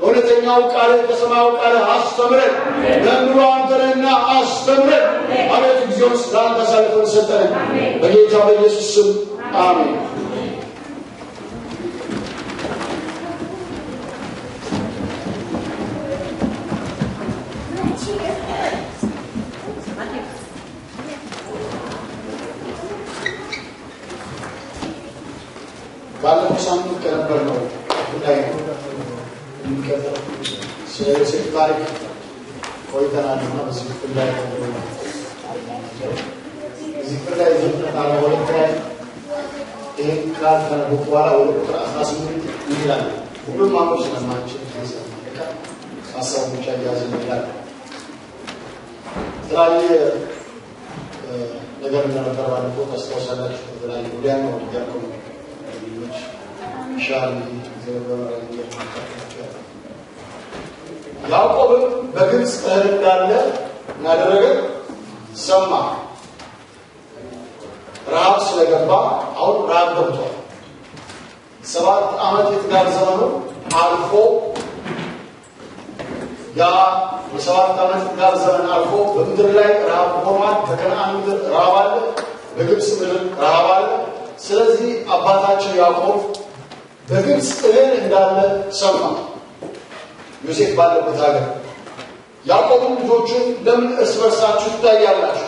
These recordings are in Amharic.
እውነተኛው ቃል ከሰማያዊ ቃል አስተምረን ለምሮ አንተና አስተምረን አቤት እግዚኦስ ላንተ ሰልፈን ሰጠን በጌታ በኢየሱስ ስም አሜን ባለፈው ሳምንት ከነበርነው ጉዳይ እንቀጥል ስለዚህ ታሪክ ቆይተናልና በዚህ ጉዳይ እዚህ ጉዳይ ዘመናዊ ወለታይ ይሄን ቃል ከነበኋላ ወደ 18 ይላል ሁሉም ማቆስ ስለማንችል ተሰማካ ሐሳቡ ብቻ ያዘን ይላል ትራሊ ነገር እንደነበረ ባለፈው ተስተውሳላችሁ በተለያዩ ጉዳይ ነው ያልኩት ሻል ያዕቆብ በግብጽ እንዳለ ያደረገ ሰማ ራብ ስለገባ አሁን ራብ ገብቷል 7 ዓመት የትጋት ዘመኑ አልፎ ያ የ7 ዓመት የትጋት ዘመን አልፎ በምድር ላይ ራብ ሆኗል በከነዓን ምድር ራብ አለ በግብጽ ምድር ራብ አለ ስለዚህ አባታቸው ያዕቆብ በግብጽ እንዳለ ሰማ ዮሴፍ ባለበት ሀገር ያዕቆብ ልጆቹን ለምን እርስ በርሳችሁ ትታያላችሁ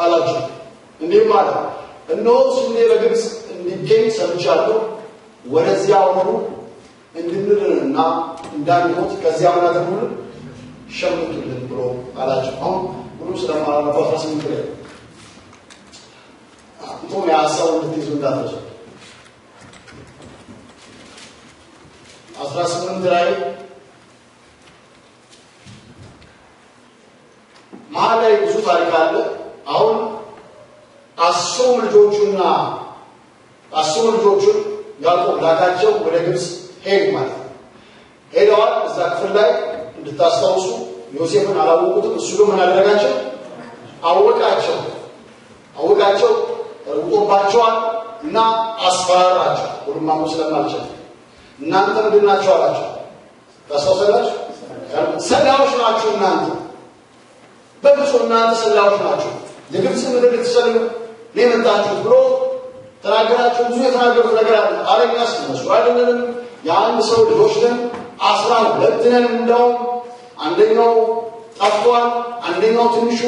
አላቸው እንዲህ ማለት እነሆ ስንዴ በግብጽ እንዲገኝ ሰምቻለሁ ወደዚያ ወሩ እንድንድንና እንዳንሞት ከዚያ ምናደርጉልን ሸምቱልን ብሎ አላቸው አሁን ሁሉ ስለማላነው 18 ላይ እንቶም ያሳው እንድትይዙ እንዳትረሱ 18 ላይ ማላይ ብዙ ታሪክ አለ አሁን አስሩ ልጆቹን ያዕቆብ ላካቸው ወደ ግብጽ ሄዱ ማለት ሄደዋል እዛ ክፍል ላይ እንድታስታውሱ ዮሴፍን አላወቁትም እሱ ግን ምን አደረጋቸው አወቃቸው ሩጦባቸዋል እና አስፈራራቸው ሁሉም ማሙ ስለማልችል እናንተ ምንድናችሁ አላቸው ታስታውሳላችሁ ሰላዮች ናችሁ እናንተ በፍጹም እናንተ ሰላዮች ናችሁ የግብጽ ምድር ልትሰልሉ ለመጣችሁ ብሎ ተናገራቸው ብዙ የተናገሩት ነገር አለ አረኛስ ነው አይደለም የአንድ ሰው ልጆች ነን 12 ነን እንደው አንደኛው ጠፍቷል አንደኛው ትንሹ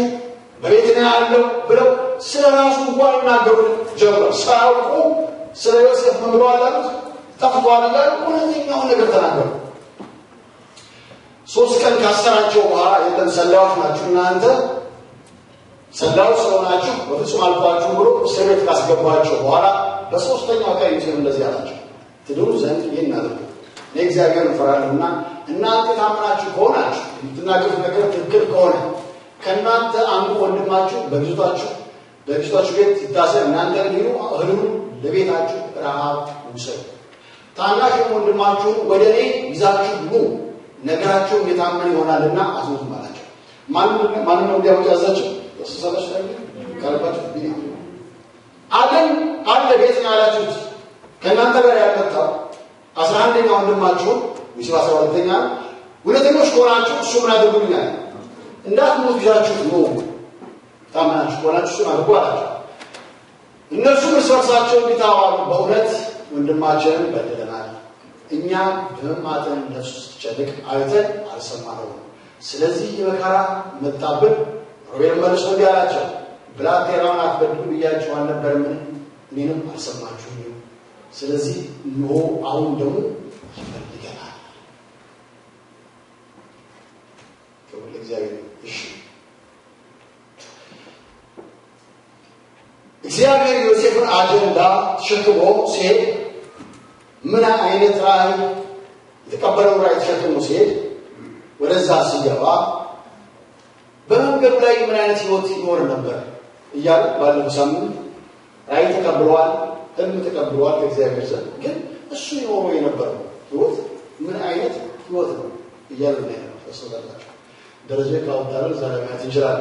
በቤት ነው ያለው ብለው ስለራሱ እንኳን ይናገሩ ጀመሩ ሳያውቁ ስለ ዮሴፍ ምን ብለው አላሉት ጠፍቷል ይላል ሁለተኛው ነገር ተናገሩ 3 ቀን ካሰራቸው በኋላ የለም ሰላዮች ናችሁ እናንተ ሰላዮች ስለሆናችሁ በፍጹም አልፋችሁ ብሎ እስር ቤት ካስገባቸው በኋላ በሶስተኛው ቀን ይዘን እንደዚህ አላቸው ትድሩ ዘንድ ይናደርጉ ለእግዚአብሔር ፈራሉና እናንተ ታምናችሁ ከሆናችሁ የምትናገሩት ነገር ትክክል ከሆነ ከናንተ አንዱ ወንድማችሁ በግዞታችሁ ቤት ይታሰር እናንተ ሊሩ እህሉ ለቤታችሁ ረሃብ ውሰዱ ታናሽ ወንድማችሁ ወደኔ ይዛችሁ ኑ ነገራችሁ የታመነ ይሆናልና አዝሙት ማላቸው ማን ነው ያወጣዛችሁ ወሰሰበሽ ላይ ካልባችሁ ቢኒ አደም አለ ቤት ያላችሁት ከናንተ ጋር ያመጣው 11ኛው ወንድማችሁ ወይስ 12ኛ ሁለተኞች ኮራችሁ እሱ ምን አድርጉልኛል እንዳትሞት ይዛችሁ ነው ታማናችሁ ኮራችሁ እሱ አድርጓላችሁ እነሱ መስዋዕታቸው ቢታዋሉ በእውነት ወንድማችን በደለናል እኛ በማተን ነፍስ ተጨነቅ አይተን አልሰማነው ስለዚህ የመከራ መጣብን ሮቤል መልሶ ያላቸው ብላቴራውን አትበድሉ ብያችሁ አልነበረምን እኔንም አልሰማችሁኝም ስለዚህ ነው አሁን ደግሞ ይፈልገናል ከሁሉ እግዚአብሔር እሺ እግዚአብሔር ዮሴፍን አጀንዳ ተሸክሞ ሲሄድ ምን አይነት ራእይ የተቀበለው ራእይ ተሸክሞ ሲሄድ ወደዛ ሲገባ በመንገዱ ላይ ምን አይነት ህይወት ይኖር ነበር እያለ ባለፈው ሳምንት ራእይ ተቀብሏል ህልም ተቀብሏል ከእግዚአብሔር ዘንድ ግን እሱ ይኖረው የነበረው ህይወት ምን አይነት ህይወት ነው እያለ ነው ተሰጣጣቸው ደረጃ ካውታለ ዛሬ እንጀራል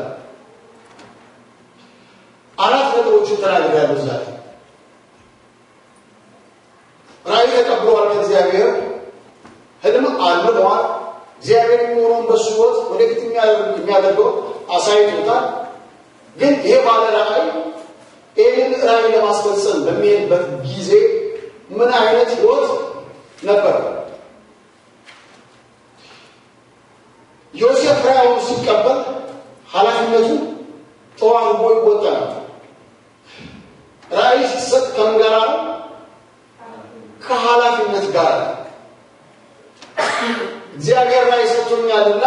አራት ነገሮች ተናግረዋል ዛሬ ራእይ ተቀብሏል ከእግዚአብሔር ህልም እግዚአብሔር የሚሆነውን በሱ ሕይወት ወደፊት የሚያደርገው አሳይቶታል። ግን ይሄ ባለ ራእይ ይህን ራእይ ለማስፈጸም በሚሄድበት ጊዜ ምን አይነት ሕይወት ነበር? ዮሴፍ ራእዩን ሲቀበል ኃላፊነቱ ተዋህቦ ይወጣል። ራእይ ሲሰጥ ከምን ጋር ነው? ከኃላፊነት ጋር። እግዚአብሔር ራእይ ሰጥቶኛልና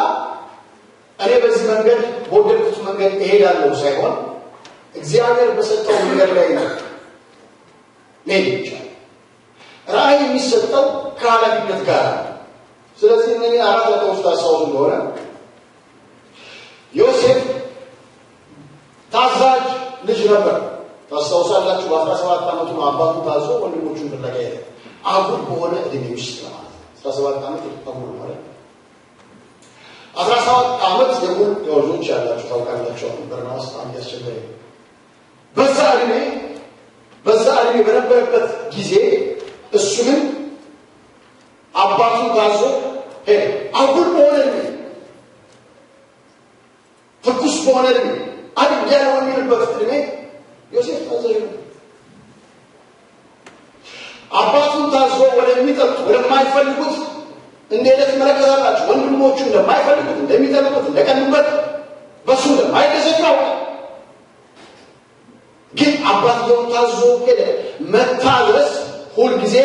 እኔ በዚህ መንገድ በወደድኩት መንገድ እሄዳለሁ ሳይሆን እግዚአብሔር በሰጠው መንገድ ላይ ነው መሄድ ይቻላል። ራእይ የሚሰጠው ከኃላፊነት ጋር። ስለዚህ እነዚህ አራት ነጥቦች ታስታውሱ እንደሆነ ዮሴፍ ታዛዥ ልጅ ነበር። ታስታውሳላችሁ። በ17 ዓመቱ አባቱ ታዞ ወንድሞቹን ፍለጋ ሄደ። አጉል በሆነ እድሜ ውስጥ ማለት 17 ዓመት አጉል ማለት 17 ዓመት የጉል ልጆች ያላችሁ ታውቃላችሁ። በርናባስ አንድ ያስቸገረኝ በዛ እድሜ በነበረበት ጊዜ እሱ ግን አባቱን ታዞ ሄደ። አጉል በሆነ እድሜ ትኩስ በሆነ እድሜ አድጌያለሁ የሚልበት እድሜ ዮሴፍ ታዛዥ ነው። አባቱን ታዞ ወደሚጠሉት ወደማይፈልጉት እንደሄደ ትመለከታላችሁ። ወንድሞቹ እንደማይፈልጉት እንደሚጠሉት እንደቀኑበት በሱ እንደማይደሰቱ ያውቃል። ግን አባትየውን ታዞ ሄደ። መታዘዝ ሁልጊዜ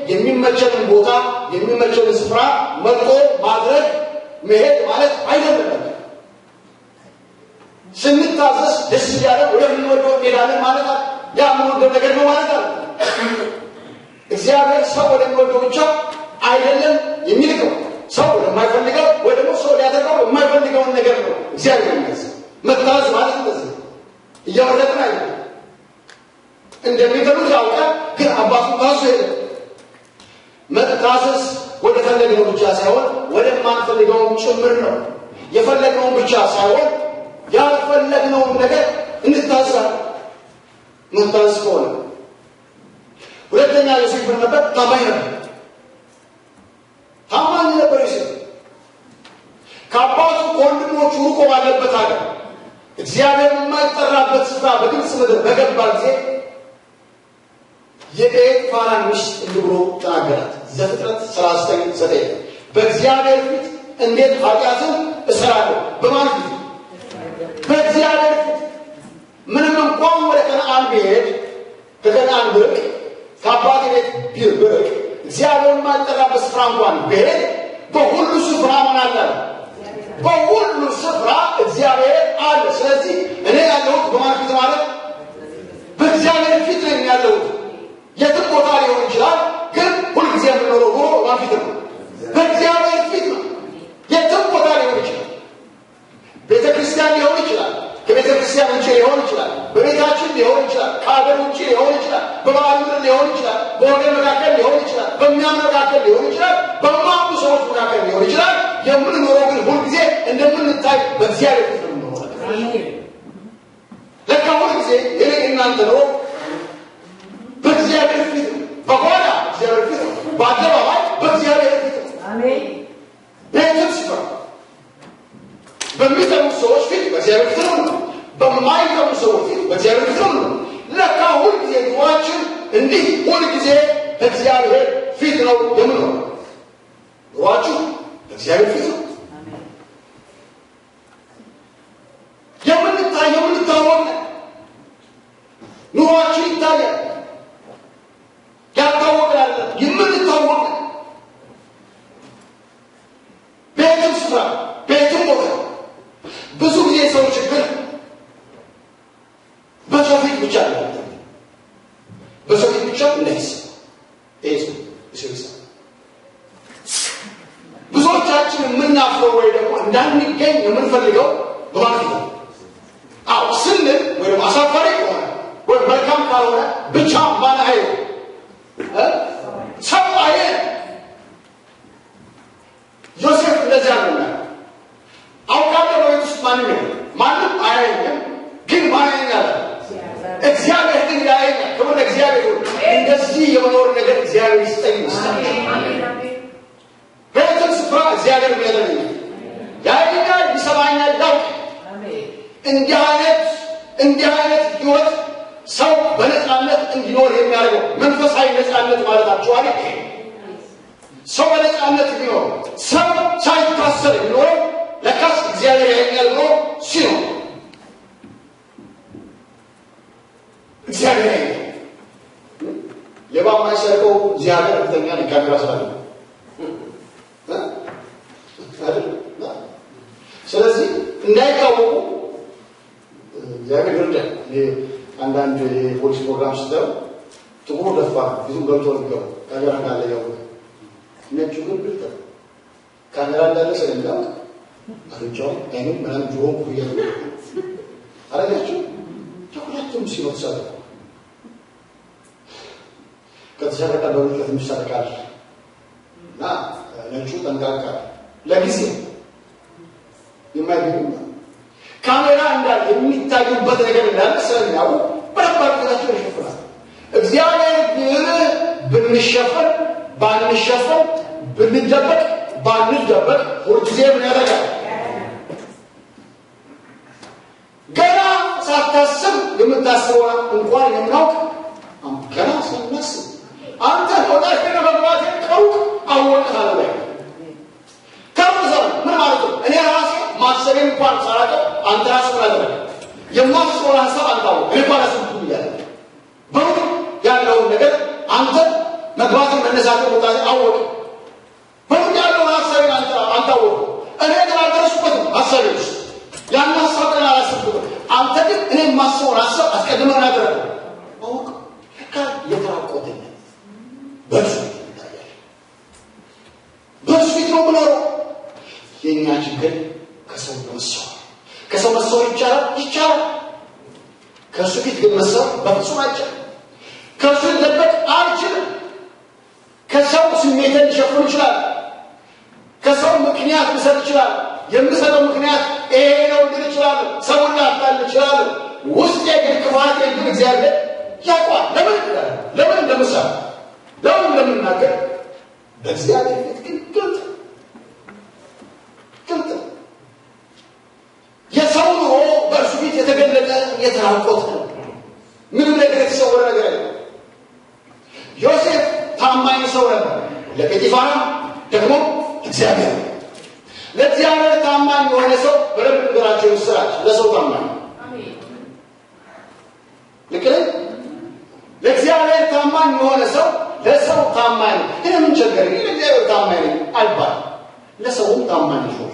የሚመቸንን ቦታ የሚመቸንን ስፍራ መርጦ ማድረግ መሄድ ማለት አይደለም። ስንታዘዝ ደስ እያለ ወደምንወደው እንሄዳለን ማለት ነው። ያ የምንወደው ነገር ነው ማለት ነው። እግዚአብሔር ሰው ወደሚወደው ብቻ አይደለም የሚልከው። ሰው ወደማይፈልገው ወይ ደግሞ ሰው ሊያደርገው የማይፈልገውን ነገር ነው እግዚአብሔር የሚያዘው። መታዘዝ ማለት እንደዚህ እያወረድን አይደለም። እንደሚጠሉት ያውቃል። ግን አባቱን ታዞ ሄደ። መታዘዝ ወደ ፈለግነው ብቻ ሳይሆን ወደማንፈልገውም ጭምር ነው። የፈለግነውን ብቻ ሳይሆን ያልፈለግነውን ነገር እንታዘዛለን። መታዘዝ ከሆነ ሁለተኛ ዮሴፍ ምን ነበር? ታማኝ ነበር። ታማኝ ነበር ዮሴፍ። ከአባቱ ከወንድሞቹ ርቆ ባለበት ሀገር እግዚአብሔር የማይጠራበት ስፍራ በግብፅ ምድር በገባ ጊዜ የጴጥፋራን ሚስት እንዲህ ብሎ ተናገራት። ዘፍጥረት 39:9 በእግዚአብሔር ፊት እንዴት ኃጢአትን እሰራለሁ? በማን ፊት? በእግዚአብሔር ፊት። ምንም እንኳን ወደ ከነዓን ብሄድ ከከነዓን ብርቅ ከአባቴ ቤት ብርቅ እግዚአብሔር የማይጠራበት ስፍራ እንኳን ብሄድ በሁሉ ስፍራ ምን አለ? በሁሉ ስፍራ እግዚአብሔር አለ። ስለዚህ እኔ ያለሁት በማን ፊት ማለት? በእግዚአብሔር ፊት ነው ያለሁት። የትም ቦታ ሊሆን ይችላል፣ ግን ሁልጊዜ የምንኖረው ኑሮ በማን ፊት ነው? በእግዚአብሔር ፊት ነው። የትም ቦታ ሊሆን ይችላል። ቤተ ክርስቲያን ሊሆን ይችላል፣ ከቤተ ክርስቲያን ውጭ ሊሆን ይችላል፣ በቤታችን ሊሆን ይችላል፣ ከሀገር ውጭ ሊሆን ይችላል፣ በባህል ምድር ሊሆን ይችላል፣ በወገን መካከል ሊሆን ይችላል፣ በሚያምኑ መካከል ሊሆን ይችላል፣ በማያምኑ ሰዎች መካከል ሊሆን ይችላል። የምንኖረው ግን ሁልጊዜ እንደምንታይ በእግዚአብሔር ፊት ነው የምንኖረው። ለካ ሁልጊዜ የኔ እናንተ ነው በእግዚአብሔር ፊት ነው። በኋላ እግዚአብሔር ፊት ነው፣ በአደባባይ በእግዚአብሔር ፊት ነው። አሜን። ቤትም ስፍራ በሚጠሩ ሰዎች ፊት በእግዚአብሔር ፊት ነው፣ በማይጠሩ ሰዎች ፊት በእግዚአብሔር ፊት ነው። ለካ ሁልጊዜ ኑሯችን እንዲህ ሁልጊዜ በእግዚአብሔር ፊት ነው የምንኖረው። ኑሯችሁ በእግዚአብሔር ፊት ነው። የምንታወቅ ኑሯችን ይታያል። ያታወቃል። የምንታወቅ ቤትም ስፍራ ቤትም ቦታ ብዙ ጊዜ ሰው ችግር በሰው ፊት ብቻ ነው። በሰው ፊት ብቻ እንደዚህ ብዙዎቻችን የምናፍረው ወይ ደግሞ እንዳንገኝ የምንፈልገው በማለት ነው። አዎ ስንል ወይ ደግሞ አሳፋሪ ከሆነ ወይ መልካም ካልሆነ ብቻ ማን አይው ሰው አየ። ዮሴፍ እንደዚያ ነው። አውቃለሁ በቤት ውስጥ ማንም አያየኝም፣ ግን ማን ያያል? እግዚአብሔር ግን ያየኛል። ከሆነ እግዚአብሔር እንደዚህ የመኖር ነገር እግዚአብሔር ይስጠኝ ይስጣል። በየትም ስፍራ እግዚአብሔር የሚያደርገኛል፣ ያይኛል፣ ይሰማኛል፣ ያውቃል። እንዲህ አይነት ህይወት ሰው በነፃነት እንዲኖር የሚያደርገው መንፈሳዊ ነፃነት ማለት አክቹዋሊ ሰው በነፃነት ቢኖር ሰው ሳይታሰር ቢኖር ለካስ እግዚአብሔር ያየኛል ብሎ ሲኖር እግዚአብሔር ያየኛል። ሌባ የማይሰርቀው እግዚአብሔር እርግጠኛ ነኝ ካሜራ ስላለ ስለዚህ እንዳይታወቁ እግዚአብሔር ይርዳል። አንዳንድ የፖሊስ ፕሮግራም ስታዩ ጥቁሩ ደፋ ብዙ ገብቶ ነው ካሜራ እንዳለ ያውቃል። ነጩ ግን ብልጥ ካሜራ እንዳለ ስለሚያውቅ አፍንጫው አይኑም ምናምን ጆሮም ኩያሉ አረጋችሁ ሁለቱም ሲኖት ሰሩ ከተሰረቀ በብልጠት የሚሰረቃል እና ነጩ ጠንቃቃ ለጊዜው የማይገኙ ካሜራ እንዳለ የሚታዩበት ነገር እንዳለ ስለሚያውቁ በረባርታቸው ይሸፍናል። እግዚአብሔር ግን ብንሸፈን ባንሸፈን ብንደበቅ ባንደበቅ ሁልጊዜ ምን ያደርጋል? ገና ሳታስብ የምታስበው እንኳን የምናውቅ ገና ሳናስብ አንተ ወዳጅ መግባት ከሩቅ አወቅሃል ወይ? ከሩዘን ምን ማለት ነው? እኔ ራሴ ማሰብ እንኳን ሳላውቅ አንተ ራስህ ምን አደረግ? የማስበውን ሀሳብ አንታው እኔ ባላስ ይያለ በሩቅ ያለውን ነገር አንተ መግባትን መነሳትን ወጣት አወቅ። በሩቅ ያለውን ሀሳብን አንታወቅ። እኔ ግን አልደረስኩበትም ሀሳቤ ውስጥ ያን ሀሳብ ግን አላሰብኩትም። አንተ ግን እኔ የማስበውን ሀሳብ አስቀድመህ አደረግ አውቅ። የተራቆተኝ በእርሱ ይታያል። በእርሱ ፊት ነው የምኖረው። የእኛ ችግር ከሰው መሰወር ይቻላል። ከእሱ ፊት ግን መሰወር በፍጹም አይቻልም። ከእሱ ልደበቅ አልችልም። ከሰው ስሜትን ሊሸፍን ይችላል። ከሰው ምክንያት ልሰጥ ይችላል። የምሰጠው ምክንያት ይሄ ነው ልል ይችላል። ሰውን ላታል ይችላል። ውስጤ ግን ክፋቴ ግን እግዚአብሔር ያውቃል። ለምን እንደምሰራ ለምን እንደምናገር በእግዚአብሔር ፊት ግን ግልጥ የሰው ኑሮ በእርሱ ፊት የተገለጠ የተራቆተ ነው። ምንም ነገር የተሰወረ ነገር የለም። ዮሴፍ ታማኝ ሰው ነበር። ለጲጢፋራ ደግሞ እግዚአብሔር ለእግዚአብሔር ታማኝ የሆነ ሰው በደንብ ነገራቸው ይስራች ለሰው ታማኝ ልክ ለእግዚአብሔር ታማኝ የሆነ ሰው ለሰው ታማኝ ነው። ምን ቸገረኝ ለእግዚአብሔር ታማኝ ነኝ አልባል ለሰውም ታማኝ ነው።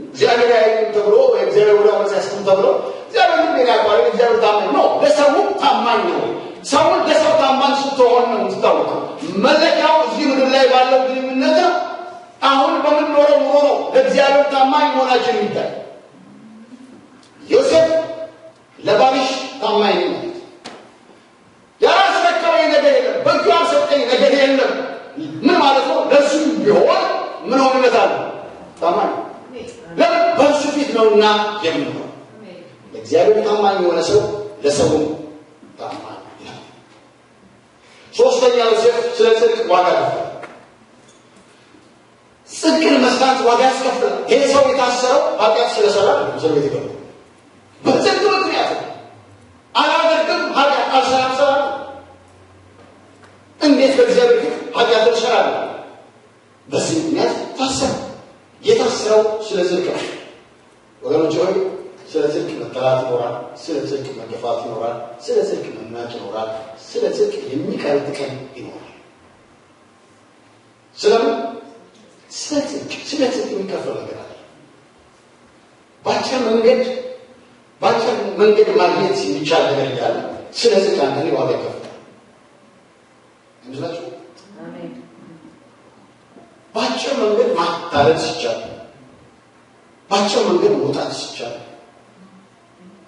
እግዚአብሔር ያየኝ ተብሎ እግዚአብሔር ወደ አመጽ ያስቀም ተብሎ እግዚአብሔር ምን ያቋል? እግዚአብሔር ታማኝ ነው። ለሰውም ታማኝ ነው። ሰውን ለሰው ታማኝ ስትሆን ነው የምትታወቀው። መለኪያው እዚህ ምድር ላይ ባለው ግንኙነት አሁን በምንኖረው ኑሮ ነው ለእግዚአብሔር ታማኝ መሆናችን የሚታይ። ዮሴፍ ለባሪሽ ታማኝ ነው። ያስረከበኝ ነገር የለም፣ በእጁ ያልሰጠኝ ነገር የለም። ምን ማለት ነው? ለእሱ ቢሆን ምን ሆነለታል? ታማኝ ለምን? በእሱ ፊት ነውና የምንሆነው። ለእግዚአብሔር ታማኝ የሆነ ሰው ለሰውም ታማኝ ነው። ሶስተኛው ዮሴፍ ስለ ጽድቅ ዋጋ ከፈለ። ጽድቅን መስራት ዋጋ ያስከፍላል። ይሄ ሰው የታሰረው ኃጢአት ስለሰራ ነው እስር ቤት የገባው። በጽድቅ ምክንያት አላደርግም ኃጢአት አልሰራም ሰራለሁ። እንዴት በእግዚአብሔር ፊት ኃጢአት እሰራለሁ? በዚህ ምክንያት ታሰረ። የታሰረው ስለ ጽድቅ ነው። ወገኖች ሆይ ስለ ጽድቅ መጠላት ይኖራል። ስለ ጽድቅ መገፋት ይኖራል። ስለ ጽድቅ መናቅ ይኖራል። ስለ ጽድቅ የሚቀርብ ቀን ይኖራል። ስለ ጽድቅ የሚከፈል ነገር አለ። በአጭር መንገድ ማግኘት የሚቻል ነገር እያለ ስለ ጽድቅ አንዳንዴ ዋጋ ይከፍላል። እንዴት በአጭር መንገድ ማታለል ሲቻል፣ በአጭር መንገድ መውጣት ሲቻል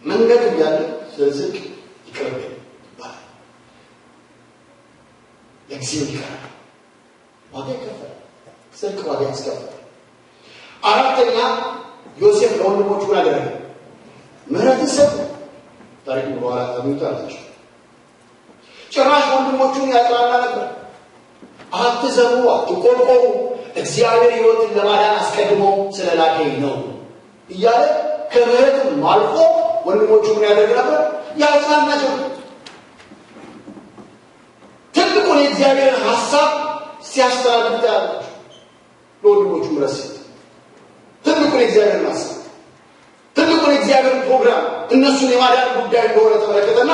መንገድ እያለ ስለ ጽድቅ ይቅርብ ይባላል። ለጊዜው ይቀራል። ዋጋ ይከፍላል። ጽድቅ ዋጋ ያስከፍላል። አራተኛ ዮሴፍ ለወንድሞቹ ምን አደረገ? ምህረትን ሰጠ። ታሪክ በኋላ ታምጣላችሁ። ጭራሽ ወንድሞቹን ያጽናና ነበር። አትዘኑ አትቆርቆሩ እግዚአብሔር ሕይወትን ለማዳን አስቀድሞ ስለላከኝ ነው እያለ ከምህረትም አልፎ ወንድሞቹ ምን ያደርግ ነበር? ያጽናናቸው። ትልቁን የእግዚአብሔርን ሐሳብ ሲያስተላልፍ ታያላችሁ። ለወንድሞቹ ምረስ ትልቁን የእግዚአብሔርን ሐሳብ ትልቁን የእግዚአብሔርን ፕሮግራም እነሱን የማዳን ጉዳይ እንደሆነ ተመለከተና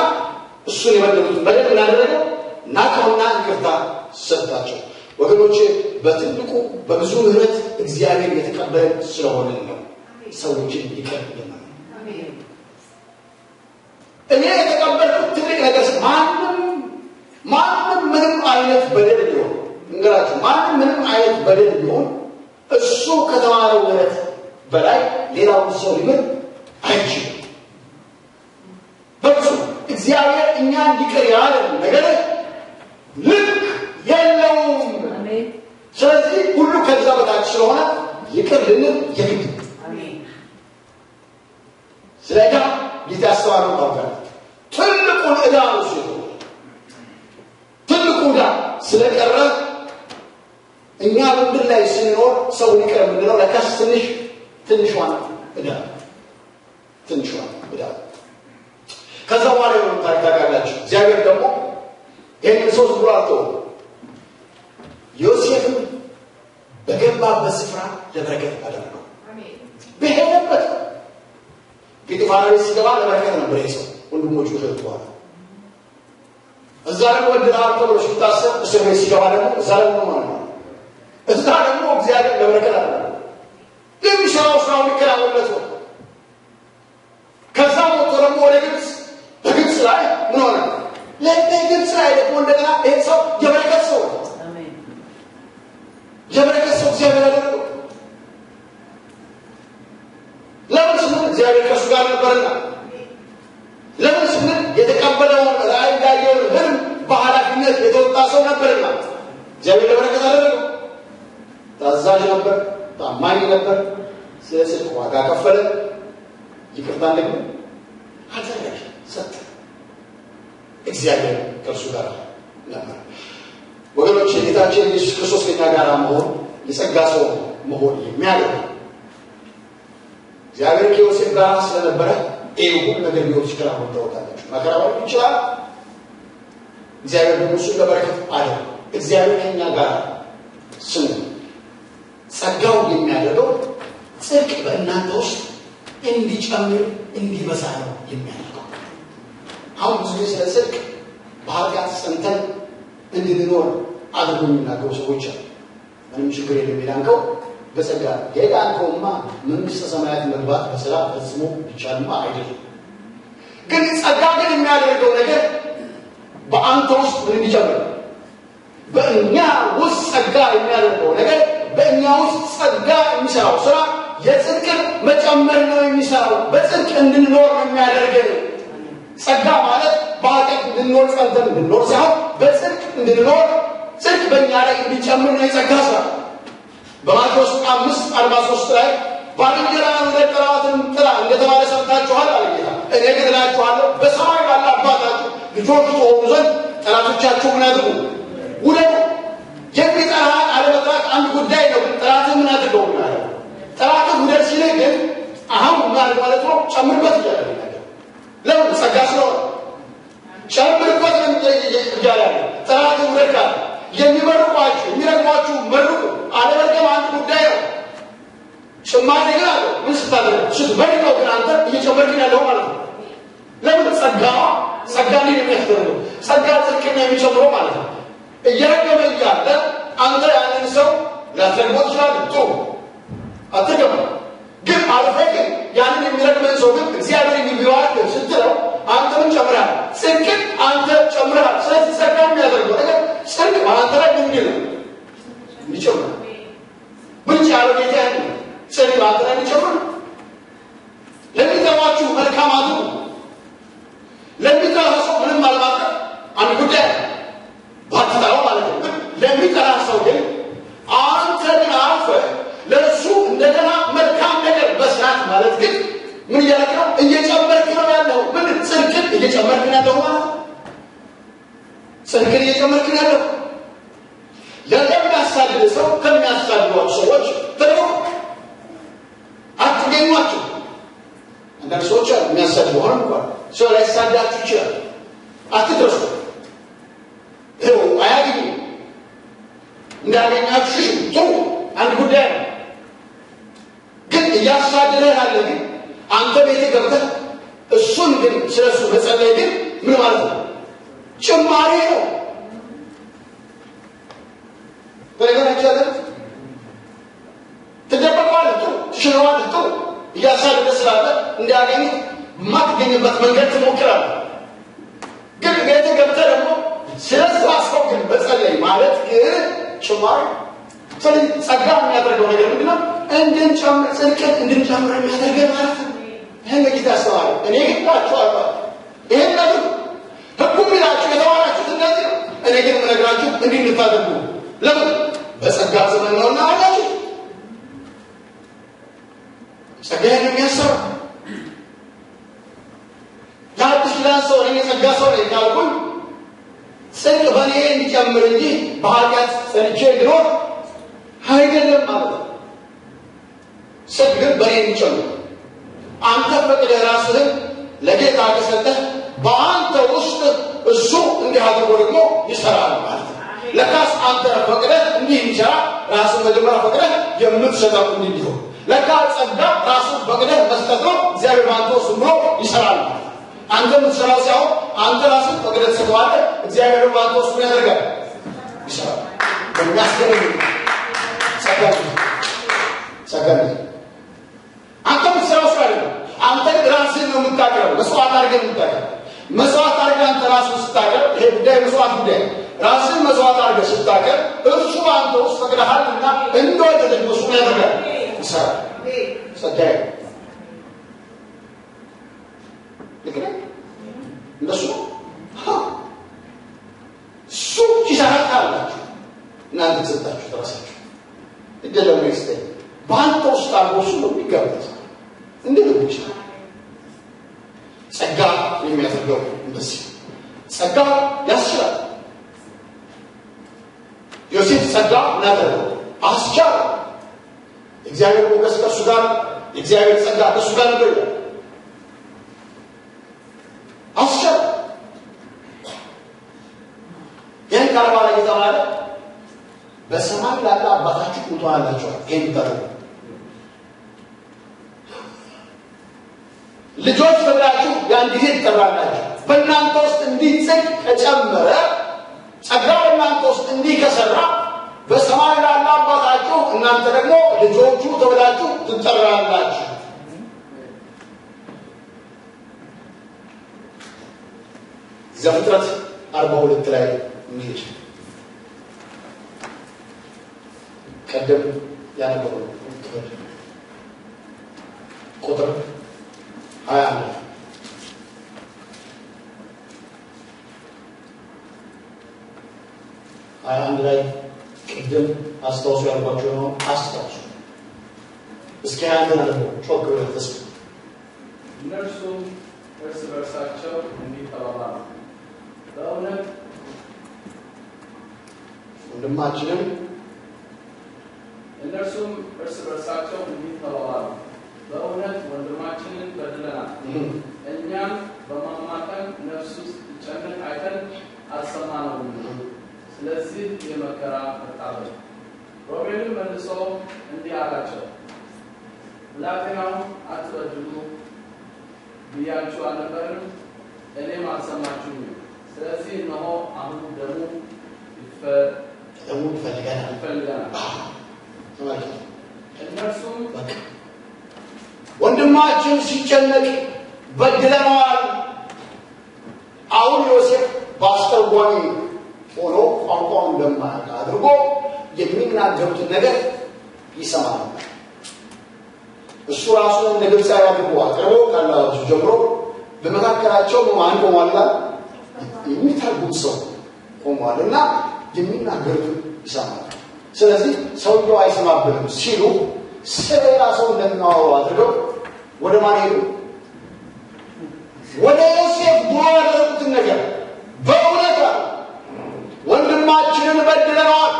እሱን የበደሉትን በደል ምን አደረገው? ናቀውና ይቅርታ ሰጣቸው። ወገኖቼ በትልቁ በብዙ ምህረት እግዚአብሔር የተቀበለ ስለሆነ ነው ሰዎችን ይቀበላል። እኔ የተቀበልኩት ትልቅ ነገር ማንም ምንም አይነት በደል ቢሆን እንግራችሁ ምንም አይነት በደል ቢሆን እሱ ከተማረው ምህረት በላይ ሌላውን ሰው ሊምር አይችልም። በሱ እግዚአብሔር እኛን ይቅር ያለን ነገር ልክ የለውም። ስለዚህ ሁሉ ከዛ በታች ስለሆነ ይቅር ልንል የግድ ስለዳ ሊታስተዋሉ ታውቃለህ። ትልቁን ዕዳ ነው ትልቁ ዕዳ ስለቀረ እኛ ምድር ላይ ስንኖር ሰው ይቅር የምንለው ለካስ ትንሿን ዕዳ ከዛ በኋላ ነው ታውቃላችሁ። እግዚአብሔር ደግሞ ይህንን ሰው ዝም ብሎ አልተወው። ዮሴፍን በገባበት ስፍራ ለበረከት አደረገው። በሄደበት ጲጥፋራ ቤት ሲገባ ለበረከት ነበር ይሄ ሰው። ወንድሞቹ ተጠዋል። እዛ ደግሞ ወድሃር ተብሎ ሲታሰብ እስር ቤት ሲገባ ደግሞ እዛ ደግሞ ማለት ነው። እዛ ደግሞ እግዚአብሔር ለበረከት አደረገው። ለሚሰራው ስራው ሊከናወንለት ነው። ከዛ ወጥቶ ደግሞ ወደ በግብፅ ላይ ምን ሆነ? ለግብፅ ላይ ደግሞ እንደገና ይሄ ሰው የበረከት ሰው ነው። የበረከት ሰው እግዚአብሔር ያደረገው ለምን ስንል እግዚአብሔር ከእሱ ጋር ነበርና፣ ለምን ስንል የተቀበለውን ራእይ ያየውን ህልም በኃላፊነት የተወጣ ሰው ነበርና እግዚአብሔር ለበረከት አደረገው። ታዛዥ ነበር፣ ታማኝ ነበር። ስለዚህ ዋጋ ከፈለ። ይቅርታ ደግሞ አደረገ፣ ሰጠ። እግዚአብሔር ከእርሱ ጋር ነበር። ወገኖች ጌታችን ኢየሱስ ክርስቶስ ከኛ ጋር መሆን የጸጋ ሰው መሆን የሚያደርግ እግዚአብሔር ከዮሴፍ ጋር ስለነበረ ሁሉ ነገር ሊሆን ይችላል። ወጣታችሁ መከራው ይችላል። እግዚአብሔር ደግሞ እሱን ለበረከት አለ። እግዚአብሔር ከኛ ጋር ስሙ። ጸጋው የሚያደርገው ጽድቅ በእናንተ ውስጥ እንዲጨምር እንዲበዛ ነው የሚያደርገው። አሁን ብዙ ጊዜ ስለ ጽድቅ በኃጢአት ጸንተን እንድንኖር አድርጎ የሚናገሩ ሰዎች አሉ። ምንም ችግር የለም የዳንከው በጸጋ የዳንከውማ መንግሥተ ሰማያት መግባት በሰላም ፈጽሞ ይቻልማ አይደለም። ግን ጸጋ ግን የሚያደርገው ነገር በአንተ ውስጥ ምን እንዲጨምር፣ በእኛ ውስጥ ጸጋ የሚያደርገው ነገር በእኛ ውስጥ ጸጋ የሚሰራው ስራ የጽድቅን መጨመር ነው የሚሰራው። በጽድቅ እንድንኖር ነው የሚያደርገን። ጸጋ ማለት በኃጢአት እንድንኖር ጸንተን እንድንኖር ሳይሆን በጽድቅ እንድንኖር ጽድቅ በእኛ ላይ እንዲጨምር ነው የጸጋ ስራ። በማቴዎስ 5:43 ላይ ባልንጀራህን እንደ ጠላትህ ጥላ እንደተባለ ሰምታችኋል አለ ጌታ። እኔ ግን እላችኋለሁ በሰማይ ባለ አባታችሁ ልጆች ትሆኑ ዘንድ ጠላቶቻችሁ ምን አድርጉ? ውደዱ። የሚጠራህን አለመጥራት አንድ ጉዳይ ነው። ጠላትህ ምን አድርገው ማለት ጠላትህ ውደድ ሲልህ ግን አሁን ማለት ነው ጨምርበት እያለ ነገር ለምን? ጸጋ ስለሆነ ጨምርበት ነው እያለ ጠላትህ ውደድ ካለ የሚመርቋችሁ የሚረግሟችሁ መርቁ። አለመርገም አንድ ጉዳይ ነው። ጭማሪ ግን አለው ምን ስታደርግ ስትመርቀው ግን አንተ እየጨመርክን ያለው ማለት ነው። ለምን? ጸጋ ነው የሚያስደርገው። ጸጋ ጽድቅን የሚጨምረው ማለት ነው። እየረገመ እያለ አንተ ያንን ሰው ላትረግመው ትችላለህ። ጥሩ አትረገም። ግን አልፈ ግን ያንን የሚረግመን ሰው ግን እግዚአብሔር የሚባርክ ስትለው አንተ ምን ጨምረሃል? ጽድቅን አንተ ጨምረሃል። ስለዚህ ጸጋ የሚያደርገው ነገር ጽድቅ በአንተ ላይ ምን ይላል? ይጨምራል። ብቻ ያለው ጌታ ያለ ጽድቅ በአንተ ላይ ይጨምራል። ለሚጠራችሁ መልካም አድርጉ። ለሚጠራ ሰው ምንም አለማድረግ አንድ ጉዳይ ባትጠራው ማለት ነው። ግን ለሚጠራ ሰው ግን አንተ ግን አልፈህ ለእሱ እንደገና መልካም ነገር መስራት ማለት ግን ምን እያደረክ ነው? እየጨመርክ ነው ያለው። ምን? ጽድቅን እየጨመርክ ነው ያለው ማለት ነው። ጽድቅን እየጨመርክ ነው ያለው። ለሚያሳድድ ሰው ከሚያሳድዷቸው ሰዎች ተደሩ አትገኟቸው። አንዳንድ ሰዎች የሚያሳድዱ ሆነ እንኳን ሰው ላይ ሳዳችሁ ይችላል። አትድረሱ። ይኸው አያገኙ እንዳገኛችሁ ሽሹ። ጥሩ አንድ ጉዳይ ነው። ግን እያሳደደህ ያለ ግን አንተ ቤት ገብተህ እሱን ግን ስለሱ መጸለይ ግን ምን ማለት ነው? ጭማሪ ነው። በነገራችን ላይ ትደበቀዋለህ፣ ጥሩ ትሽረዋለህ፣ ጥሩ እያሳደደ ስላለ እንዲያገኝ የማትገኝበት መንገድ ትሞክራለህ። ግን ቤት ገብተህ ደግሞ ስለሱ አስበው ግን መጸለይ ማለት ግን ጭማሪ። ስለዚህ ጸጋ የሚያደርገው ነገር ምንድን ነው? እንድንጨምር ጽድቅን እንድንጨምር የሚያደርገን ማለት ነው። ይህን ጌታ ያስተማረ። እኔ ግን እላችኋለሁ ይህን ነገር ሕጉ የሚላችሁ የተባላችሁት እንደዚህ ነው። እኔ ግን የምነግራችሁ እንዲህ እንድታደርጉ። ለምን? በጸጋ ዘመን ነውና አላችሁ። ጸጋ የሚያሰራ የአዲስ ኪዳን ሰው ነኝ የጸጋ ሰው ነኝ ካልኩኝ ጽድቅ በእኔ እንዲጨምር እንጂ በኃጢአት ጸንቼ እንድኖር አይደለም ማለት ነው። ጽድቅ ግን በእኔ እንዲጨምር አንተ ፈቅደህ ራስህን ለጌታ ከሰጠህ በአንተ ውስጥ እሱ እንዲህ አድርጎ ደግሞ ይሰራል ማለት ነው። ለካስ አንተ ፈቅደህ እንዲህ ይሰራ ራስን መጀመሪያ ፈቅደህ የምትሰጠው እንዲህ ቢሆን ለካ ጸጋ ራሱን ፈቅደህ መስጠት ነው። እግዚአብሔር በአንተ ውስጥ ብሎ ይሰራል። አንተ የምትሰራው ሳይሆን አንተ ራስን ፈቅደህ ትሰጠዋለህ። እግዚአብሔር በአንተ ውስጥ ምን ያደርጋል? ይሰራል። በሚያስገርም ጸጋ አንተ የምትሰራው ስራ አይደለም። አንተ ራስህን ነው የምታቀርበው። መስዋዕት አድርገህ የምታቀርበው መስዋዕት አድርገህ አንተ ራስህን ስታቀርብ ይሄ ጉዳይ መስዋዕት ጉዳይ ራስህን መስዋዕት አድርገህ ስታቀርብ እርሱ አንተ ውስጥ ፈቅደሃልና እንደወደደ እሱ ምን ያደርጋል? ይሰራል። ጸጋዬ ልክ ነህ። እንደሱ እሱ ይሰራል ካላችሁ እናንተ ተሰጣችሁ ተራሳችሁ እደለም ይስተይ በአንተ ውስጥ አልፎ እሱ ነው የሚገባው። እንዴት ነው ይችላል? ጸጋ የሚያደርገው እንደዚህ ጸጋ ያስችላል። ዮሴፍ ጸጋ እናደረገው አስቻለ። እግዚአብሔር ሞገስ ከእሱ ጋር የእግዚአብሔር ጸጋ ከእሱ ጋር ነበር አስቻለ። ይህን ካለባላ እየተባለ በሰማይ ላለ አባታችሁ ቁጣላችኋል። ይህን ታደርጉ ልጆች ተብላችሁ ያን ጊዜ ትጠራላችሁ። በእናንተ ውስጥ እንዲጽድቅ ከጨመረ ጸጋ በእናንተ ውስጥ እንዲህ ከሰራ በሰማይ ላለ አባታችሁ እናንተ ደግሞ ልጆቹ ተብላችሁ ትጠራላችሁ። ዘፍጥረት 42 ላይ እንሂድ። ቀደም ያነበረው ቁጥር 21 ላይ ቅድም አስታውሱ ያልኳቸው ነው። አስታውሱ እስኪ 21 አነበው ጮክ ብለህ ተስፋ እነርሱም እርስ በርሳቸው እንዲህ ተባባሉ፣ በእውነት ወንድማችንም እነርሱም እርስ በርሳቸው እንዲህ ተባባሉ፣ በእውነት ወንድማችንን በድለናል። እኛም በማማከን ነፍሱ ሲጨነቅ አይተን አልሰማነውም። ስለዚህ የመከራ መጣበት። ሮቤልም መልሶ እንዲህ አላቸው፣ ብላቴናውን አትበድሉ ብያችሁ አልነበርም? እኔም አልሰማችሁኝም። ስለዚህ እነሆ አሁን ደሙ ይፈልገናል። እነርሱም ወንድማችን ሲጨነቅ በድለነዋል። አሁን ዮሴፍ በአስተርጓሚ ሆኖ ቋንቋውን እንደማያውቅ አድርጎ የሚናገሩትን ነገር ይሰማል። እሱ ራሱን እንደ ግብፃዊ አድርጎ አቅርቦ ካላሱ ጀምሮ በመካከላቸው ማን ቆሟል? የሚተርጉም ሰው ቆሟል እና የሚናገሩትን ይሰማል። ስለዚህ ሰውየው አይሰማብንም ሲሉ ስለሌላ ሰው እንደሚያወሩ አድርገው ወደ ማን ሄዱ? ወደ ዮሴፍ ድሮ ያደረጉትን ነገር በእውነት ወንድማችንን በድለነዋል።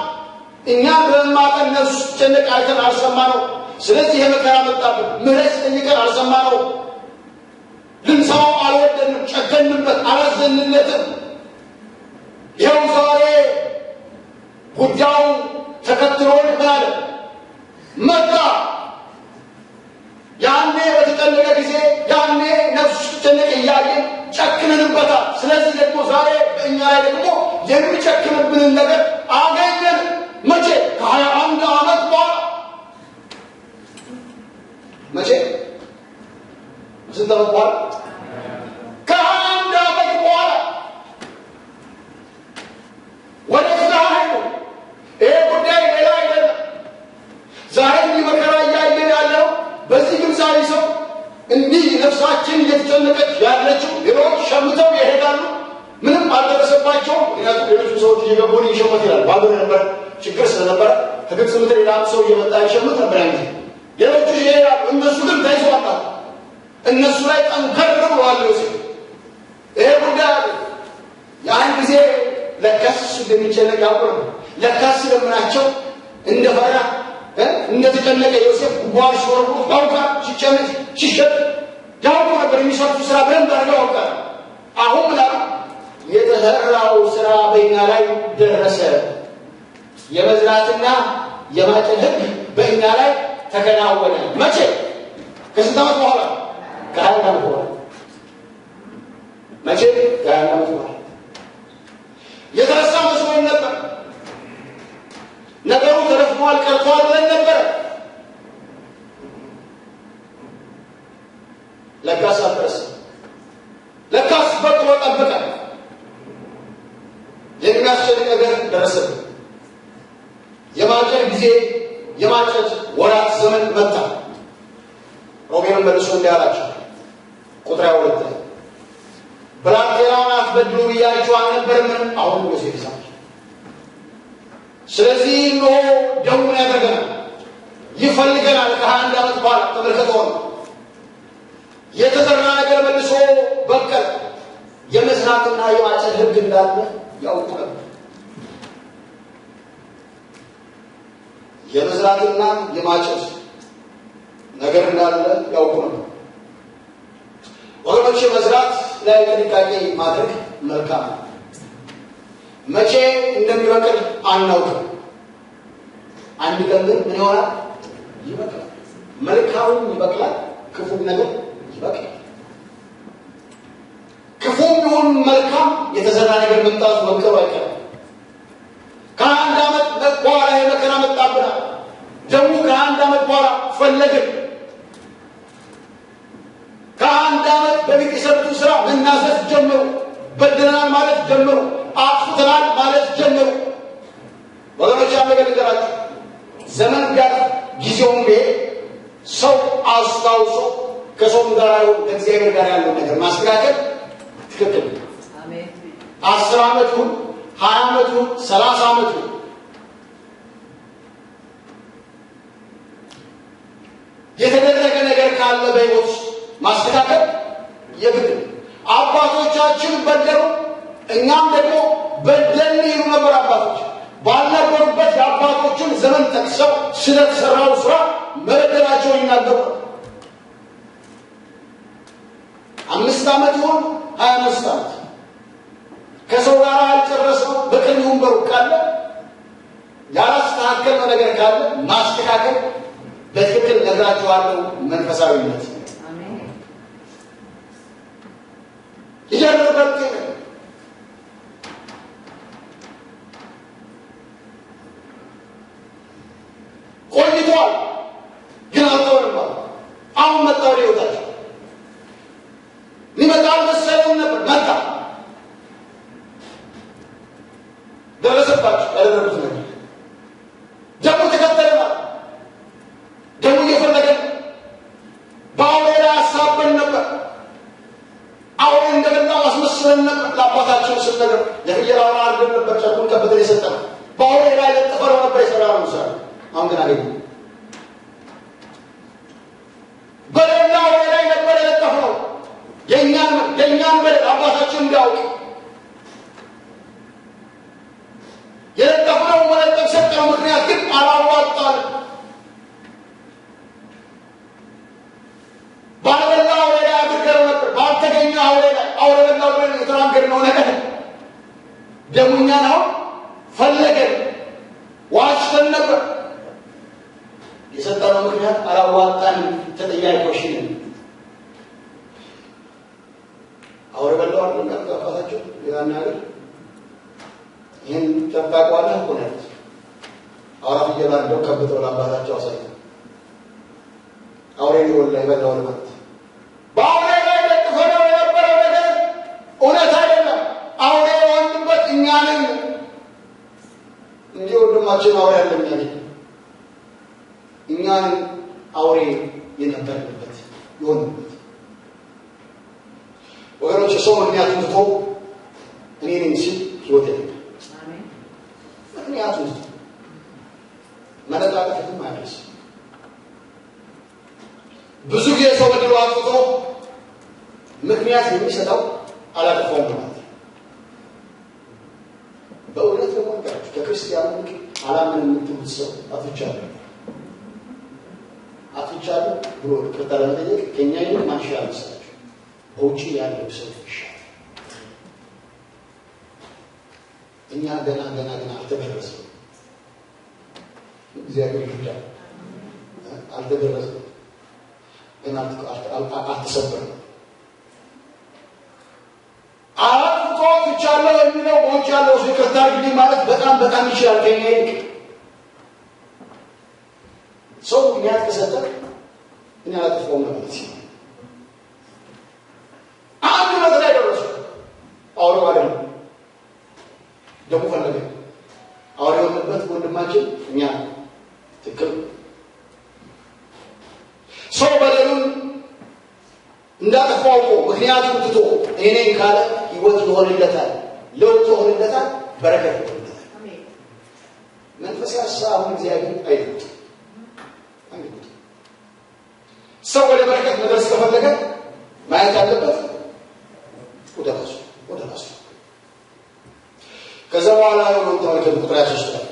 እኛ በማጠን ነፍስ ጨነቅ አይተን አልሰማነው። ስለዚህ የመከራ መጣብን። ምህረት ጠይቀን አልሰማነው። ልንሰማው አልወደንም፣ ጨከንበት፣ አላዘንለትም። ይኸው ዛሬ ጉዳዩ ተከትሎን ምን አለ መጣ። ያኔ በተጨነቀ ጊዜ ያኔ ነፍስ ስትጨነቅ እያየን ጨክነንበታል። ስለዚህ ደግሞ ዛሬ በእኛ ላይ ደግሞ የሚጨክንብንን ነገር አገኘን። መቼ? ከ21 ዓመት በኋላ። መቼ? ስንት ዓመት በኋላ? ከ21 ዓመት በኋላ ወደ እግዚአብሔር ነው። ይሄ ጉዳይ ሌላ አይደለም። ዛሬ መከራ እያየን ያለው በዚህ ግብፃዊ ሰው እንዲህ ነፍሳችን እየተጨነቀች ያለችው። ሌሎች ሸምተው ይሄዳሉ፣ ምንም አልደረሰባቸውም። ምክንያቱም ሌሎቹ ሰዎች እየገቡን ይሸመት ይላል። ባዶ ነበር፣ ችግር ስለነበረ ከግብፅ ምድር ሌላ ሰው እየመጣ ይሸመት ነበር። ያን ጊዜ ሌሎቹ ይሄዳሉ፣ እነሱ ግን ተይዘዋል። እነሱ ላይ ጠንከር ብለዋል ዮሴፍ። ይሄ ጉዳይ ያን ጊዜ ለካስ እንደሚጨነቅ ያውቁ ነበር። ለካስ ስለምናቸው እንደፈራ እንደተጨነቀ ዮሴፍ ጉባኤ ሲወርዱ ያውቃል። ሲጨነቅ ሲሸጥ ያውቁ ነበር። የሚሰሩት ስራ በደንብ አድርገው ያውቃል። አሁን ምናሉ የተሰራው ስራ በእኛ ላይ ደረሰ። የመዝራትና የማጨድ ሕግ በእኛ ላይ ተከናወነ። መቼ? ከስንት ዓመት በኋላ? ከ20 ዓመት በኋላ። መቼ? ከ20 ዓመት በኋላ። የተረሳ መስሎን ነበር። ነገሩ ተረፍሟል ቀርቷል ብለን ነበረ። ለካስ አልደረሰ። ለካስ በቅሎ ጠብቀን የሚያስጨንቅ ነገር ደረሰብን። የማጨድ ጊዜ የማጨድ ወራት ዘመን መጣ። ሮሜን መልሶ እንዲህ አላቸው ቁጥር 22 ላይ ብላቴናውን አትበድሉ ብያችሁ አልነበረምን? አሁን ዮሴፍ ይሰማል። ስለዚህ እነሆ ደሙን ያደርገናል፣ ይፈልገናል። ከ21 ዓመት በኋላ ተመልከተው የተዘራ ነገር መልሶ በቀል። የመዝራትና የማጨድ ሕግ እንዳለ ያውቁ ነበር። የመዝራትና የማጨድ ነገር እንዳለ ያውቁ ነበር። ወገኖች መዝራት ላይ ጥንቃቄ ማድረግ መልካም ነው። መቼ እንደሚበቅል አናውቅም። አንድ ቀን ግን ምን ይሆናል? ይበቅላል። መልካሙም ይበቅላል፣ ክፉም ነገር ይበቅላል። ክፉም ይሁን መልካም የተዘራ ነገር መምጣቱ መብቀሉ አይቀርም። ከ21 ዓመት በኋላ የመከራ መጣብናል። ደግሞ ከ21 ዓመት በኋላ ፈለግን። ከ21 ዓመት በፊት የሰሩትን ስራ መናዘዝ ጀመሩ። በድለናል ማለት ጀመሩ። አጥፍተናል ማለት ጀመሩ። ወገኖች ነገር ልንገራችሁ፣ ዘመን ቢያልፍ ጊዜውም ቢሄድ ሰው አስታውሶ ከሰውም ጋር ከእግዚአብሔር ጋር ያለው ነገር ማስተካከል ትክክል ነው። 10 ዓመቱ 20 ዓመቱ 30 ዓመቱ የተደረገ ነገር ካለ በሕይወት ማስተካከል የግድ። አባቶቻችን በደሉ፣ እኛም ደግሞ በደልን ይሉ ነበር። አባቶች ባልነበሩበት የአባቶችን ዘመን ጠቅሰው ስለተሰራው ስራ መበደላቸውን ይናገሩ። 5 ዓመት ይሁን 25 ዓመት ከሰው ጋር ያልጨረሰው በቀኝ ይሁን በሩቅ ካለ ያላስተካከልነው ነገር ካለ ማስተካከል በትክክል ነግራችኋለሁ። መንፈሳዊነት ይጀምራል። ቆይቷል ግን አልተወንም። አሁን መጣ ወደ ሕይወታቸው። ሊመጣ አልመሰለውም ነበር። መጣ፣ ደረሰባቸው። ያደረጉት ነገር ደግሞ ተከተለናል። ደግሞ እየፈለገን በአውሬ ላይ አሳበን ነበር። አውሬ እንደበላው አስመስለን ነበር። ለአባታችን ስንነግር የፍየል አውራ አድርገን ነበር ጨርቁን ቀብተን የሰጠነው። በአውሬ ላይ ለጥፈነው ነበር የሰራነው ስራ። አሁን ግን አገኘ። በሌላ አውሬ ላይ ነበር የለጠፍነው። የእኛን በደል አባታችን እንዲያውቅ የለጠፍነው መለጠፍ ሰጠነው ምክንያት ደሙኛ ነው ፈለገን ዋሽተን ነበር የሰጠነው ምክንያት አላዋጣን ተጠያቂዎች ነን አውሬ በላው አይደል አባታቸው ያን ነገር ይሄን ተጣቋለ ሆነ አውራፍ እየላደው ከብተው ለአባታቸው አሳይ አውሬ ወላሂ በላው ነው ባውሬ ላይ ተፈረው የነበረው ነገር እውነት አይደለም አውሬ ወንድበት እኛንን እንጂ ወንድማችን አውሬ አይደለም እኛን አውሬ የነበረበት ይሆንበት ወገኖች ሰው ምክንያቱም ትቶ እኔ ነኝ ሲል ህይወት የለም አሜን ምክንያቱም መለጣጠፍም አይደርስ ብዙ ጊዜ ሰው በድሎ አጥቶ ምክንያት የሚሰጠው አላጠፋውም ማለት በእውነት ለማንቀራችሁ ከክርስቲያኑ አላምን የምትሉት ሰው አጥቻለሁ ብሎ ይቅርታ ለመጠየቅ ከኛ ይልቅ ማን ይሻላል መሰላችሁ በውጪ ያለው ሰው ይሻላል እኛ ገና አልተደረሰም እግዚአብሔር ይርዳል አልተደረሰም ገና አልተሰበረም አጥቶ ብቻለሁ የሚለው ወንጀል ያለው ይቅርታ ግዲ ማለት በጣም ይችላል ከኛ ይልቅ ሰው ምክንያት ከሰጠ እኔ አላጠፋውም ማለት ነው አንድ ነገር አይደረሱ አውሬው አይደለም ደሞ ፈለገ አውሬው የሆነበት ወንድማችን እኛ ትክክል ሰው በደሉን እንዳጠፋው ምክንያቱም ትቶ እኔ ካለ ህይወት ይሆንለታል ለውጥ ይሆንለታል በረከት ይሆንለታል አሜን መንፈሳዊ ሐሳብ እግዚአብሔር አይደለም ሰው ወደ በረከት መድረስ ከፈለገ ማየት ያለበት ወደ ራሱ ከዛ በኋላ ነው ተመልከቱ ቁጥር 23 ላይ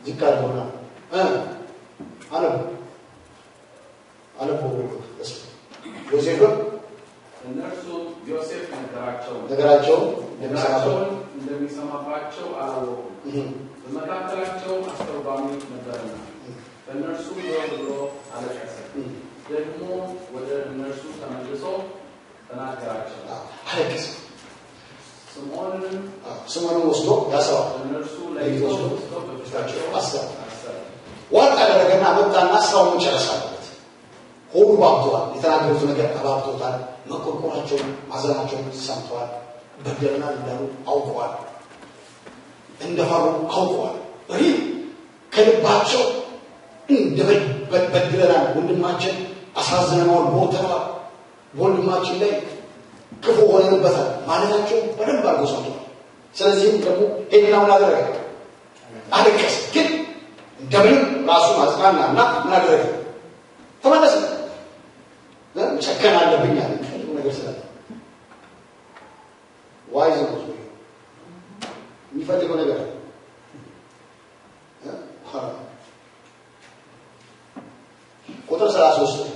ዚካርና ዮሴፍ እነርሱ ዮሴፍ ነገራቸው እንደሚሰማባቸው አላወቁም በመካከላቸው አስተርጓሚ ነበርና በእነርሱ ብሎ አለቀሰ ደግሞ ወደ እነርሱ ተመልሶ ተናገራቸው አለቀሰ ስምዖንን ወስዶ ያሰዋል እነርሱ ላይ ወስዶ በፊታቸው አሰረ ወጣ አደረገና መጣና ስራውን ጨረሳለት ሁሉ ባብቷል የተናገሩት ነገር አባብቶታል መቆርቆራቸውን ማዘናቸውን ሰምተዋል በደለናል እንዳሉ አውቀዋል እንደፈሩ አውቀዋል ከልባቸው እንደበደለናል ወንድማችን አሳዝነናል ሞተናል ወንድማችን ላይ ክፉ ሆነንበታል ማለታቸው በደንብ አድርገው ሰምተዋል ስለዚህም ደግሞ ሄድናውን አደረገ አለቀሰ ግን እንደምንም ራሱ ማጽናናና ምን አደረገ ተመለሰ ጨከን አለብኝ አለ ነገር ስላለ ዋይዝ ነው የሚፈልገው ነገር ቁጥር 33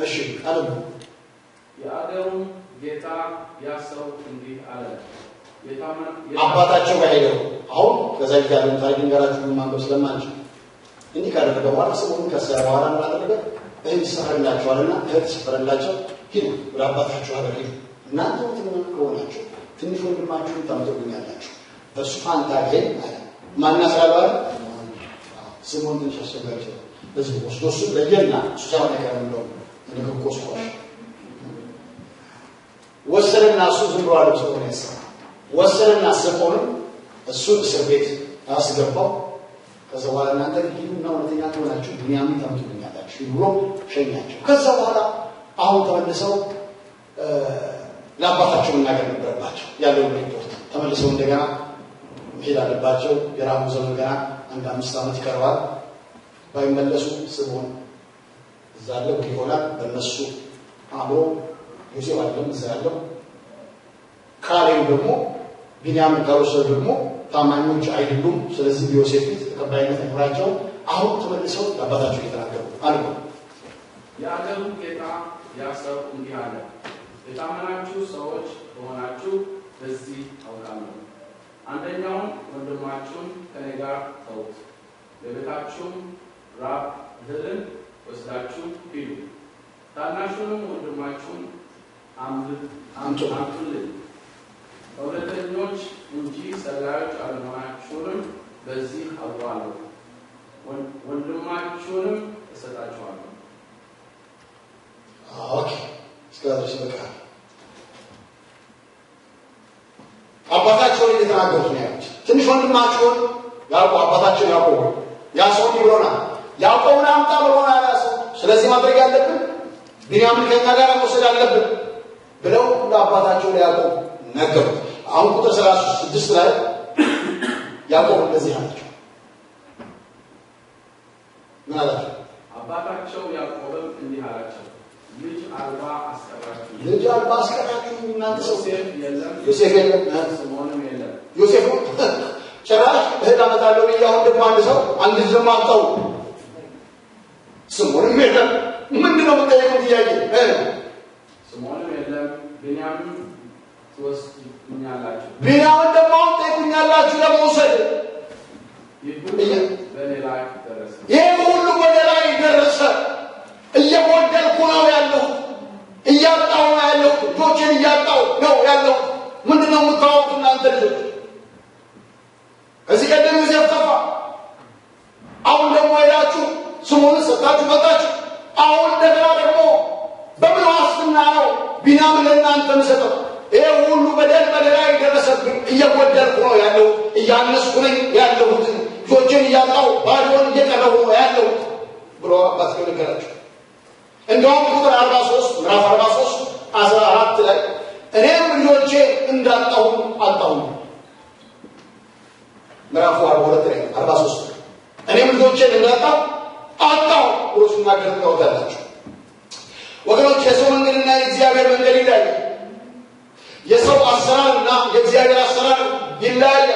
እሺ አለሙ የአገሩም ጌታ ያሰው እንዲህ አለ አባታቸው ጋር ሄደው አሁን ከዛ ጋር ታሪክ እንገራችሁ ማንበብ ስለማንችል እንዲህ ካደረገ በኋላ ሰሞኑን ከሰራ በኋላ እናደረገ እህል ሰፈረላቸዋልና እህል ሰፈረላቸው ሂዱ ወደ አባታችሁ ሀገር ሂዱ እናንተ ወጥተን ከሆናችሁ ትንሽ ወንድማችሁን ታመጡልኛላችሁ በሱ ፋንታ ግን ማናስራባል ስሞን ትንሽ አስቸጋሪቸው በዚህ ወስዶሱ ለየና ሱሳው ነገር ነው እንደቆስቆሽ ወሰረና እሱ ዝም ብሎ አለው ሰው ነው ወሰረና ሰሞኑን እሱ እስር ቤት አስገባው ከዛ በኋላ እናንተ ሂዱና ወደኛ ተሆናችሁ ቢንያሚን ታመጡልኛላችሁ ብሎ ሸኛቸው ከዛ በኋላ አሁን ተመልሰው ለአባታቸው መናገር ነበረባቸው ያለው ሪፖርት ተመልሰው እንደገና መሄድ አለባቸው የራሙ ዘመን ገና አንድ 5 ዓመት ይቀርባል ባይመለሱ ስሞን ዛለው ይሆናል በእነሱ አብሮ ዮሴፍ አለም ዛለው ካሌብ ደግሞ ቢንያሚን ካሮስ ደግሞ ታማኞች አይደሉም ስለዚህ ዮሴፍ ተቀባይነት አጥራቸው አሁን ተመልሰው አባታቸው እየተናገሩ አሉ። የአገሩ ጌታ ያሰው እንዲህ አለ፣ የታመናችሁ ሰዎች ከሆናችሁ በዚህ አውቃለሁ። አንደኛውን ወንድማችሁን ከኔ ጋር ተዉት፣ ለቤታችሁም ራብ እህልን ወስዳችሁ ሂዱ፣ ታናሹንም ወንድማችሁን አምጡልኝ። እውነተኞች እንጂ ሰላዮች አለመሆናችሁንም በዚህ አውቃለሁ። ወንድማችሁንም እሰጣችኋለሁ። ኦኬ፣ እስከዚህ በቃ አባታቸውን እየተናገሩት ነው ያሉት። ትንሽ ወንድማቸውን ያዕቆብ አባታቸው ያዕቆብ ያ ሰው ይብሎናል፣ ያዕቆብን አምጣ ብሎናል ያ ሰው። ስለዚህ ማድረግ ያለብን ቢንያምን ከኛ ጋር መውሰድ አለብን ብለው ለአባታቸው ለያዕቆብ ነገሩት። አሁን ቁጥር 36 ላይ ያዕቆብ እንደዚህ አላቸው። ምን አላቸው? አባታቸው ያዕቆብም እንዲህ አላቸው፣ ልጅ አልባ አስቀራችሁ። ልጅ አልባ አስቀራችሁ እናንተ ሰው። ዮሴፍ የለም፣ ስምዖንም የለም። ዮሴፍ ጭራሽ እህል አመጣለሁ ብዬ አሁን ደግሞ አንድ ሰው አንድ ልጅ ደግሞ አምጣው፣ ስምዖንም የለም። ምንድን ነው የምጠይቀው ጥያቄ? ስምዖንም የለም። ቢንያምን ትወስዱኛላችሁ፣ ቢንያምን ደግሞ ትጠይቁኛላችሁ ለመውሰድ። ይህ ሁሉ በእኔ ላይ ደረሰ። ይህ ሁሉ ወደ ላይ ደረሰ። እየጎደልኩ ነው ያለው፣ እያጣሁ ነው ያለው፣ ልጆቼን እያጣሁ ነው ያለው። ምንድን ነው የምታወቁት እናንተ ልጆች? ከዚህ ቀደም ዮሴፍ ጠፋ፣ አሁን ደግሞ ሄዳችሁ ስምዖንን ሰጣችሁ መጣችሁ። አሁን እንደገና ደግሞ በምን ዋስትና ነው ቢንያምን ለእናንተ የምሰጠው? ይሄ ሁሉ በደል ላይ ደረሰብኝ፣ እየጎደልኩ ነው ያለው፣ እያነስኩ ነኝ ያለሁት፣ ልጆቼን እያጣሁ ባዶን እየቀረቡ ነው ያለሁት ብሎ አባታቸው ነገራቸው። እንደውም ቁጥር 43 ምዕራፍ 43 14 ላይ እኔም ልጆቼ እንዳጣሁ አጣሁ። ምዕራፍ 42 ላይ 43 እኔም ልጆቼን እንዳጣሁ አጣሁ ብሎ ሲናገር ታውቃላችሁ። ወገኖች የሰው መንገድና የእግዚአብሔር መንገድ ይለያያል። የሰው አሰራርና የእግዚአብሔር አሰራር ይለያያል።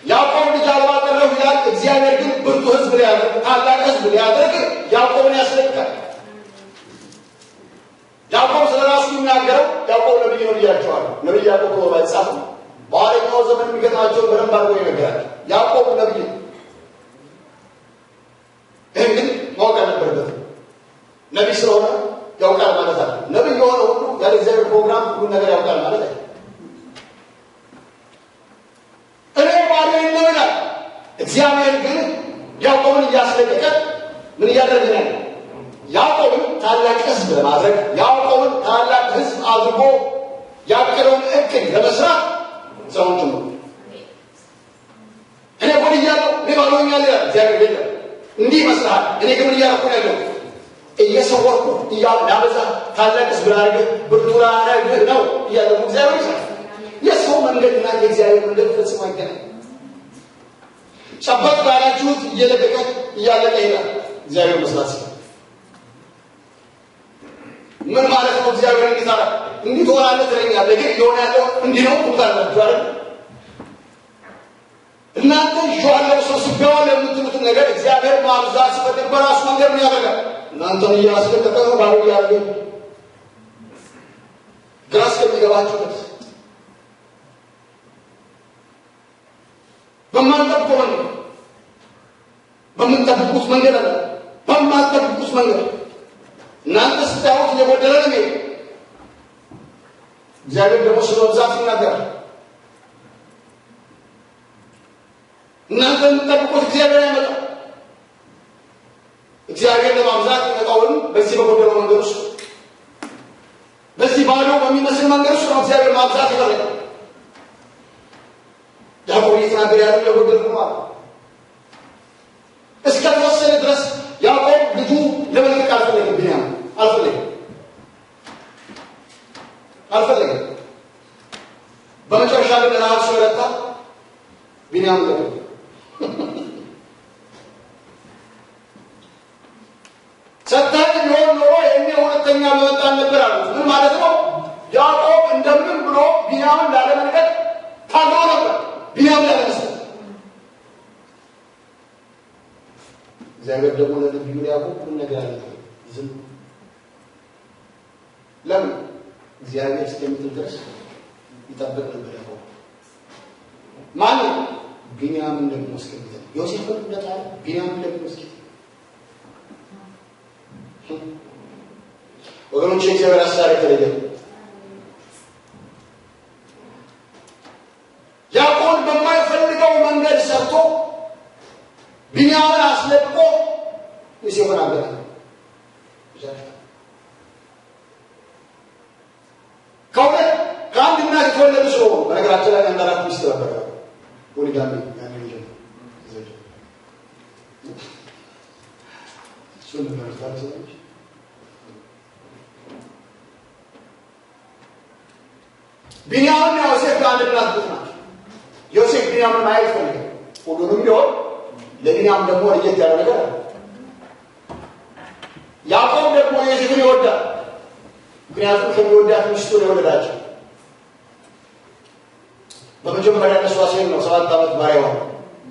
ያዕቆብ ልጅ አልባ ቀረሁ ይላል፣ እግዚአብሔር ግን ብርቱ ሕዝብ ሊያደርግ ታላቅ ሕዝብ ሊያደርግ ያዕቆብን ያስለቅቃል። ያዕቆብ ስለ ራሱ የሚናገረው ያዕቆብ ነብይ ነው ብያቸዋለሁ። ነብይ ያዕቆብ ነው ባይጻፍ በኋለኛው ዘመን የሚገጥማቸውን በደንብ አድርጎ ይነግራል። ያዕቆብ ነብይ ነው። ይህን ግን ማወቅ አልነበረበትም። ነቢይ ስለሆነ ያውቃል ማለት አለ። ነቢይ የሆነ ሁሉ ያለ እግዚአብሔር ፕሮግራም ሁሉን ነገር ያውቃል ማለት አለ። እኔ ባሪያዬ ነው ይላል። እግዚአብሔር ግን ያዕቆብን እያስለቀቀ ምን እያደረገ ነው? ያዕቆብን ታላቅ ሕዝብ ለማድረግ ያዕቆብን ታላቅ ሕዝብ አድርጎ ያቀረውን እቅድ ለመስራት ሰውን ጭምር እኔ ጎድያለሁ፣ እኔ ባዶኛል ይላል እግዚአብሔር። የለም እንዲህ ይመስልሃል፣ እኔ ግን እያደረኩ ነው ያለው እየሰወርኩ ላበዛ ታላቅ ሕዝብ ላደርግህ ብርቱ ላደርግህ ነው እያለ እግዚአብሔር ይሰራል። የሰው መንገድና የእግዚአብሔር መንገድ ፈጽሞ አይገናኝም። ጨበጥ ባላችሁት እየለቀቀ እያለቀ ይሄዳል። እግዚአብሔር መስራት ሲል ምን ማለት ነው? እግዚአብሔር እንዲታራ እንዲህ ትሆናለህ ትለኛለህ፣ ግን እየሆነ ያለው እንዲህ ነው ትሉታላችሁ አይደል? እናንተ ይዤዋለሁ ሰብስቤዋለሁ የምትሉትን ነገር እግዚአብሔር ማብዛት ሲፈልግ በራሱ መንገድ ምን ያደርጋል? እናንተን እያስለቀቀ ነው ባዶ እያለ ግራ እስከሚገባችሁ ድረስ በማንጠብቀው መንገድ በምንጠብቁት መንገድ አለ በማንጠብቁት መንገድ እናንተ ስታዩት እየጎደለ ነው የሚሄድ። እግዚአብሔር ደግሞ ስለ መብዛት ይናገራል። እናንተ የምትጠብቁት እግዚአብሔር አይመጣም። እግዚአብሔር ለማብዛት የሚመጣውን በዚህ በጎደለው መንገድ ውስጥ በዚህ ባዶ በሚመስል መንገድ ውስጥ ነው እግዚአብሔር ማብዛት ይፈልጋል። ያዕቆብ እየተናገረ ያለው የጎደለው ነው ማለት እስከ ተወሰነ ድረስ ያዕቆብ ልጁ ለመልቀቅ አልፈለገም። ቢንያም አልፈለገም። በመጨረሻ ግን ረሃብ ሲበረታ ቢንያም ለቀቀ። ሰጥተህ ቢሆን ኖሮ የእኔ ሁለተኛ መመጣን ነበር አሉት። ምን ማለት ነው? ያዕቆብ እንደምንም ብሎ ቢንያምን ላለመልቀቅ ታግሎ ነበር። ቢንያም ላለመስጠት እግዚአብሔር ደግሞ ለነብዩ ያዕቆብ ምን ነገር አለ ዝም ለምን እግዚአብሔር እስከሚጥል ድረስ ይጠብቅ ነበር ያዕቆብ ማን ቢንያምን ደግሞ እስከሚጥል ዮሴፍን እንደጣለ ቢንያምን ደግሞ እስከሚጥል ወገኖቼ እግዚአብሔር አሳር የተለየ ያዕቆብ በማይፈልገው መንገድ ሰርቶ ቢንያምን አስለቅቆ ዮሴፍን አገኘ ከአንድ እናት የተወለዱ ስለሆኑ በነገራችን ላይ አንድ አራት ሚስት ነበር ፖሊጋሚ ያንን ልጅ እሱን ለመርዳት ሰዎች ቢንያምና ዮሴፍ ከአንድ እናት ብቻ ናቸው ዮሴፍ ቢንያምን ማየት ፈልገው ሁሉንም ቢሆን ለቢንያም ደግሞ ለየት ያለ ነገር አለ ያዕቆብ ደግሞ ዮሴፍን ይወዳል ምክንያቱም ከሚወዳት ሚስቱ ነው የወለዳቸው በመጀመሪያ እነሱ አሴር ነው 7 ዓመት ባሪያ ሆነ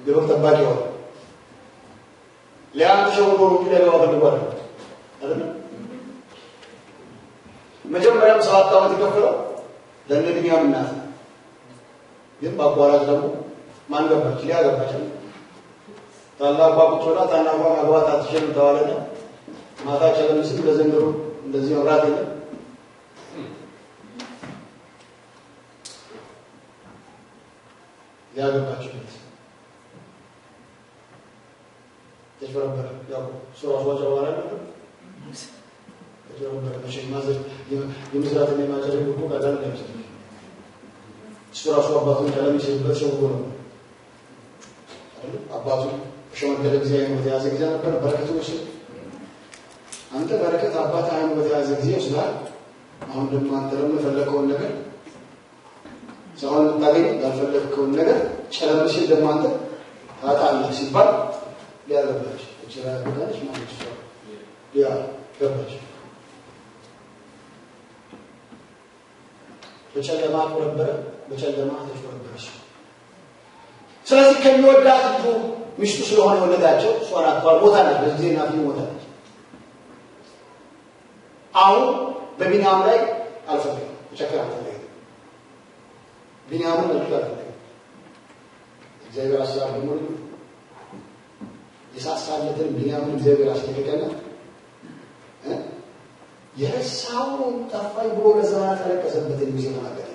የበግ ጠባቂ ሆነ ሊያም ተሸውዶ ሊለባ ፈልጓል አይደል መጀመሪያም 7 ዓመት ይከፈለው ለነቢያም እናት ግን ባቋራጭ ደግሞ ማን ገባች ሊያ ገባች ታላቋ ቁጥራ ታናቋ ማግባት አትችልም ተባለና ማታ ቸለምስም ለዘንድሮ እንደዚህ መብራት የለም ያገባችበት ተሽበረበረ ያው ሱራሱ ወጣው ማለት ነው ተሽበረበረ በሸማዘ የምስራትን የማጨረቅ እኮ ካዳን ለምሳሌ ሱራሱ አባቱን ከለምሲበት ሰው ነው አባቱ ሸመገለ ጊዜ ነው ያዘ ጊዜ ነበር በረከቱ እሺ አንተ በረከት አባታ አይኑ በተያዘ ጊዜ ይችላል አሁን ደግሞ አንተ ለምፈልከውን ነገር ሰውን ታገኝ ያልፈለከውን ነገር ጨለምሽ ደግሞ አንተ ታጣለህ ሲባል ያለበች እጅራ ገዳሽ ማለት ነው ያ ገባች በጨለማ ቆረበረ በጨለማ ተሾረበረች ስለዚህ ከሚወዳት ልጁ ሚስቱ ስለሆነ ወለዳቸው ሷራ ሞታለች በዚህ እናት ሞታለች አሁን በቢንያም ላይ አልፈለገም ተቸከራተ ቢንያምን መልካም እግዚአብሔር አስራር ደግሞ የሳሳለትን ቢንያምን እግዚአብሔር አስለቀቀና የረሳውን ጠፋኝ ብሎ ለዘመናት ተለቀሰበትን ጊዜ ተናገረ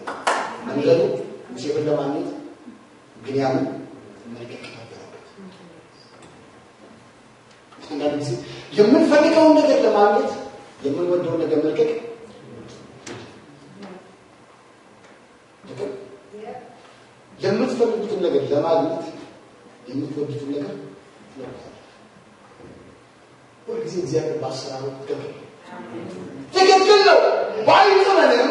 አንደሉ ሙሴን ለማግኘት ቢንያምን መልቀቅ ነበረበት አንዳንድ ጊዜ የምንፈልገውን ነገር ለማግኘት የምንወደውን ነገር መልቀቅ የምትፈልጉትን ነገር ለማግኘት የምትወዱትን ነገር ሁልጊዜ እግዚአብሔር ባሰራው ትክክል ነው ባይዘመንም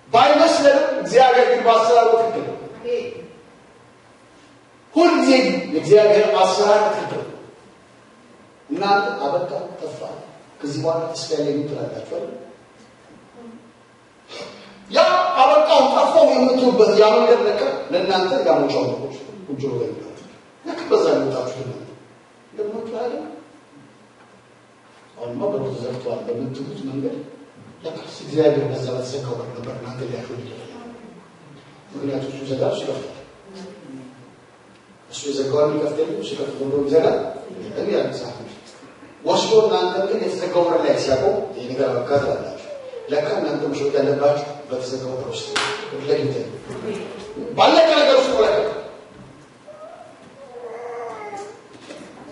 ባይመስልም እግዚአብሔር ግን ባሰራው ትክክል ነው ሁልጊዜ እግዚአብሔር አሰራር ትክክል እናንተ አበቃ ጠፋ ከዚህ በኋላ ተስፋ ያለኝ ትላላችሁ ያ አበቃው ጠፋው የምትሉበት ያ መንገድ ለካ ለእናንተ ጋሞቻው ነው ቁጭ ብሎ ይላል ለካ በዛ ልታችሁ ደግሞ ታዲያ አሁንማ በሮት ዘርቷል በምትሉት መንገድ ለካ እግዚአብሔር በዛ በተሰካው ነበር እናንተ ሊያሾል ይችላል ምክንያቱም እሱ ዘጋው ሲከፍታል እሱ ዘጋው ይከፍታል እሱ ከፍቶ ነው ይዘጋል እንዴ ያንሳል ወስዶ እናንተ ግን የተዘጋው ወር ላይ ሲያቆም ይሄን አካታላችሁ ለካ እናንተ መሾት ያለባችሁ በተዘጋው ፕሮሰስ ለጊዜ ባለቀ ነገር ውስጥ ወለቀ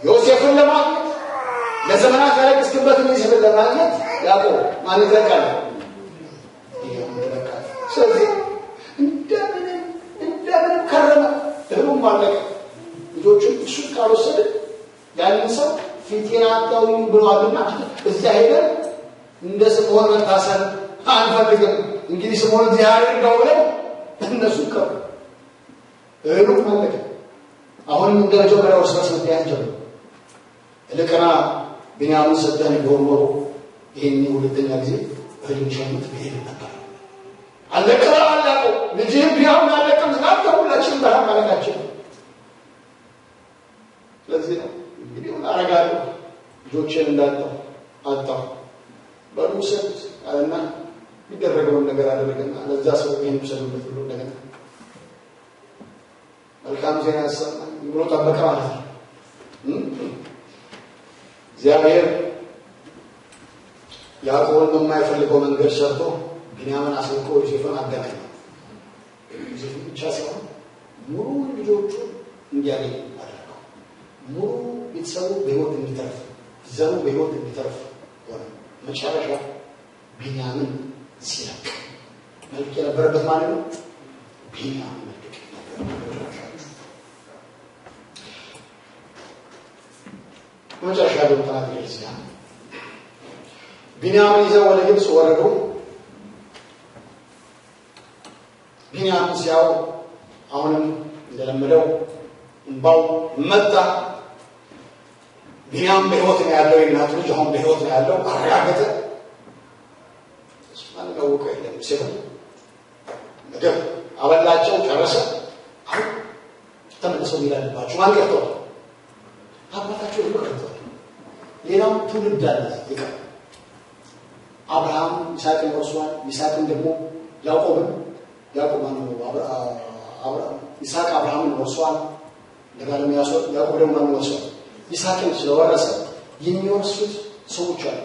ዮሴፍን ለማግኘት ለዘመናት ያለቅስበት ዮሴፍን ለማግኘት ያዕቆብ ማን ይዘካል ይሄ ስለዚህ እንደምን ከረመ ደግሞ ማለቀ ልጆቹን እሱ ካልወሰደ ያንን ሰው ፊቴናታው ብሏልና እዛ ሄደን እንደ ስምዖን መታሰር አንፈልግም እንግዲህ ስምዖን እግዚአብሔር እንደሆነ እነሱ ከሩ እሉ ማለት አሁን እንደጀመረው ወስበስ ያንጀው ለከና ቢንያምን ሰጠን ጎርጎሮ ይሄን ሁለተኛ ጊዜ በልምሻምት ቢሄድ ነበር አለቀራ አላቆ ልጅ ቢያውን አለቀም ዝናብ ሁላችን በራማለካችን ለዚህ ነው እንግዲህ አረጋጋ ልጆቼን እንዳጣው አጣው በሩሰት አለና የሚደረገውን ነገር አደረገና ለዛ ሰው ይሄን ሰሉበት ብሎ እንደገና መልካም ዜና ያሰማኝ ብሎ ጠበቀ ማለት ነው። እግዚአብሔር ያዕቆብን በማይፈልገው መንገድ ሰርቶ ቢንያምን አስልቆ ዮሴፍን አገናኘው። ዮሴፍ ብቻ ሳይሆን ሙሉ ልጆቹ እንዲያገኝ አደረገው። ሙሉ ቤተሰቡ በሕይወት እንዲተርፍ ዘሩ በሕይወት እንዲተርፍ ሆነ። መጨረሻ ቢንያምን ሲለቅ መልክ የነበረበት ማለት ነው። ቢንያምን መልክ መጨረሻ ያለው ተናገረ ይችላል። ቢንያምን ይዘው ወደ ግብጽ ወረዱ። ቢንያምን ሲያው አሁንም እንደለመደው እንባው መጣ። ቢንያም በሕይወት ነው ያለው። የእናቱ ልጅ አሁን በሕይወት ነው ያለው አረጋገጠ። ማን ያውቀው የለም ሲሆን ምግብ አበላቸው ጨረሰ። አሁን ተመልሰው ይላልባቸው ማን ቀርቶ አባታቸው ሁሉ ቀርቷል። ሌላው ትውልድ አለ ይቀር አብርሃም ይስሐቅን ወርሷል። ይስሐቅን ደግሞ ያዕቆብ ነው አብርሃም ይስሐቅ አብርሃምን ወርሷል። እንደጋለም ያዕቆብ ደግሞ ማን ወርሷል? ይስሐቅን ስለወረሰ የሚወርሱት ሰዎች አሉ።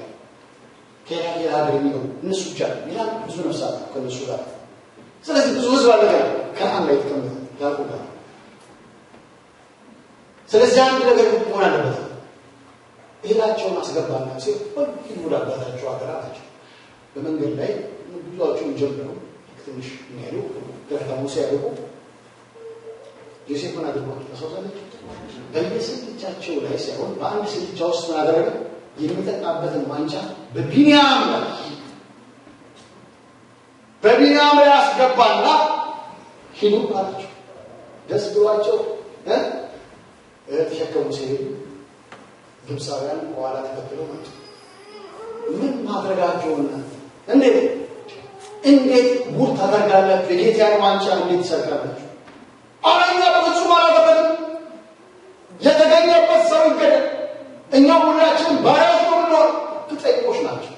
ከሌላ ሀገር የሚገቡ እነሱ ብቻ ሌላ ብዙ ነፍሳት ከነሱ ጋር። ስለዚህ ብዙ ህዝብ አለ ከነዓን ላይ ተቀመጠ ያዕቆብ ጋር። ስለዚህ አንድ ነገር መሆን አለበት። እህላቸውን አስገባና ሲል ሁሉ አባታቸው ሀገር አላቸው። በመንገድ ላይ ብዙዎቹን ጀምረው ትንሽ የሚሄዱ ከተማው ሲያደርጉ ዮሴፍ ምን አድርጓል? ተሰውዛለች። በየስልቻቸው ላይ ሳይሆን በአንድ ስልቻ ውስጥ ምን አደረገ? የሚጠጣበትን ዋንጫ በቢንያም ላይ አስገባና ሂዱ አላቸው። ደስ ብሏቸው ተሸከሙ ሲሄዱ ግብፃውያን በኋላ ተከትለው መጡ። ምን ማድረጋቸውና እንዴት ጉድ ታደርጋላችሁ? የጌታን ዋንጫ እንዴት ትሰርቃላችሁ? አረኛ በፍጹም አላደረግም። የተገኘበት ሰው ይገደል። እኛ ሁላችንም ባሪያዎች ነው ብንኖር ትጠይቆች ናቸው።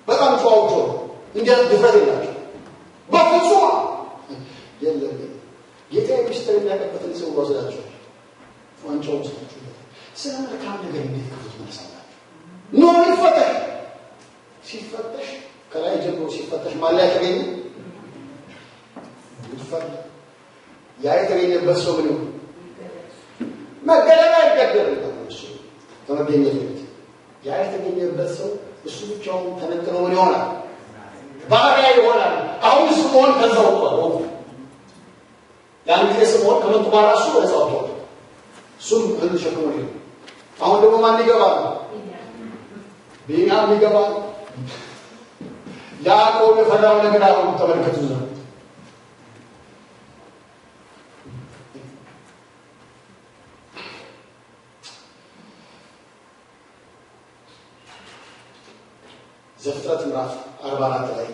በጣም ጨዋዎች ነው። እንዴት ድፍረት የላቸው በፍጹም የለም። ጌታ ሚስጥር የሚያቀበትን ሰው ወስዳቸው ዋንጫውን ሰጣችሁ። ስለ መልካም ነገር እንዴት ክፉት መለሳላችሁ? ኖ ይፈተሽ። ሲፈተሽ ከላይ ጀምሮ ሲፈተሽ ማን ያገኘ ይፈል ያ የተገኘበት ሰው ምን መገለል አይገደልም። እሱ ተመገኘት ያ የተገኘበት ሰው እሱ ብቻውን ተነጥሎ ምን ይሆናል? ባሪያ ይሆናል። አሁን ስምዖን ከዛው ቆሞ ያን ጊዜ ስምዖን ከመጡ በኋላ እሱ ወደ ጻውቶ እሱም ህል ሸክሞ ነው። አሁን ደግሞ ማን ይገባል? ቢንያም ይገባል። ያዕቆብ የፈራው ነገር አሁን ተመልከቱ ነው። ዘፍጥረት ምዕራፍ 44 ላይ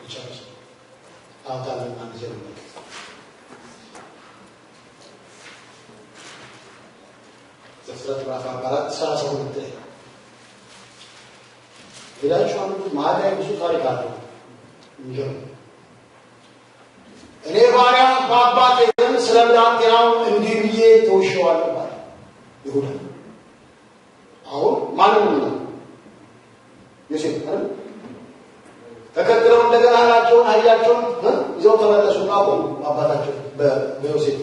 ይጨርስ አውታልና ጀምር ዘፍጥረት ምዕራፍ 44 32 ላይ ሌላችሁ አንዱ ማዳይ ብዙ ታሪክ አለው። እኔ ባሪያ በአባቴ ዘንድ ስለ ብላቴናው እንዲህ ብዬ ተውሼዋለሁ ማለት ይሁዳ አሁን ማንም ነው ዮሴፍ አይደል? ተከትለው እንደገና አላቸውን አህያቸውን ይዘው ተመለሱ። አቆሙ አባታቸው በዮሴፍ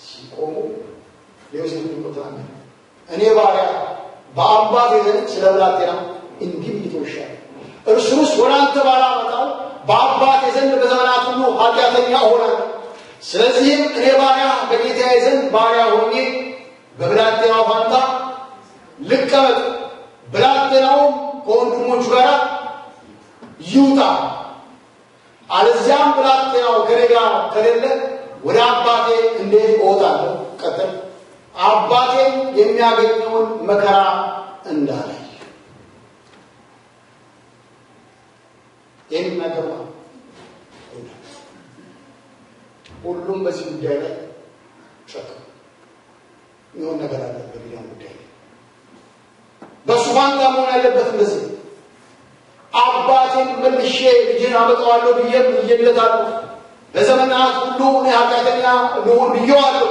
ሲቆሙ ዮሴፍ ተቆጣጣ። እኔ ባሪያ በአባቴ ዘንድ ስለ ብላቴናው እንዲህ ብዬ ተውሼዋለሁ። እርሱስ ወደ አንተ ባላመጣው በአባቴ ዘንድ በዘመናት ሁሉ ኃጢአተኛ እሆናለሁ። ስለዚህም እኔ ባሪያ በጌታዬ ዘንድ ባሪያ ሆኜ በብላቴናው ፋንታ ልቀመጥ፣ ብላቴናውም ከወንድሞቹ ጋር ይውጣ። አለዚያም ብላቴናው ከኔ ጋር ከሌለ ወደ አባቴ እንዴት እወጣለሁ? ቀጥል አባቴን የሚያገኘውን መከራ እንዳላይ ይህን ነገር ነው። ሁሉም በዚህ ጉዳይ ላይ ሸክ የሚሆን ነገር አለ። በቢንያም ጉዳይ በሱፋንታ መሆን ያለበት እንደዚህ አባቴን መልሼ ልጄን አመጣዋለሁ ብዬም እየለታለሁ ለዘመናት ሁሉ እኔ ኃጢአተኛ ልሁን ብዬዋለሁ።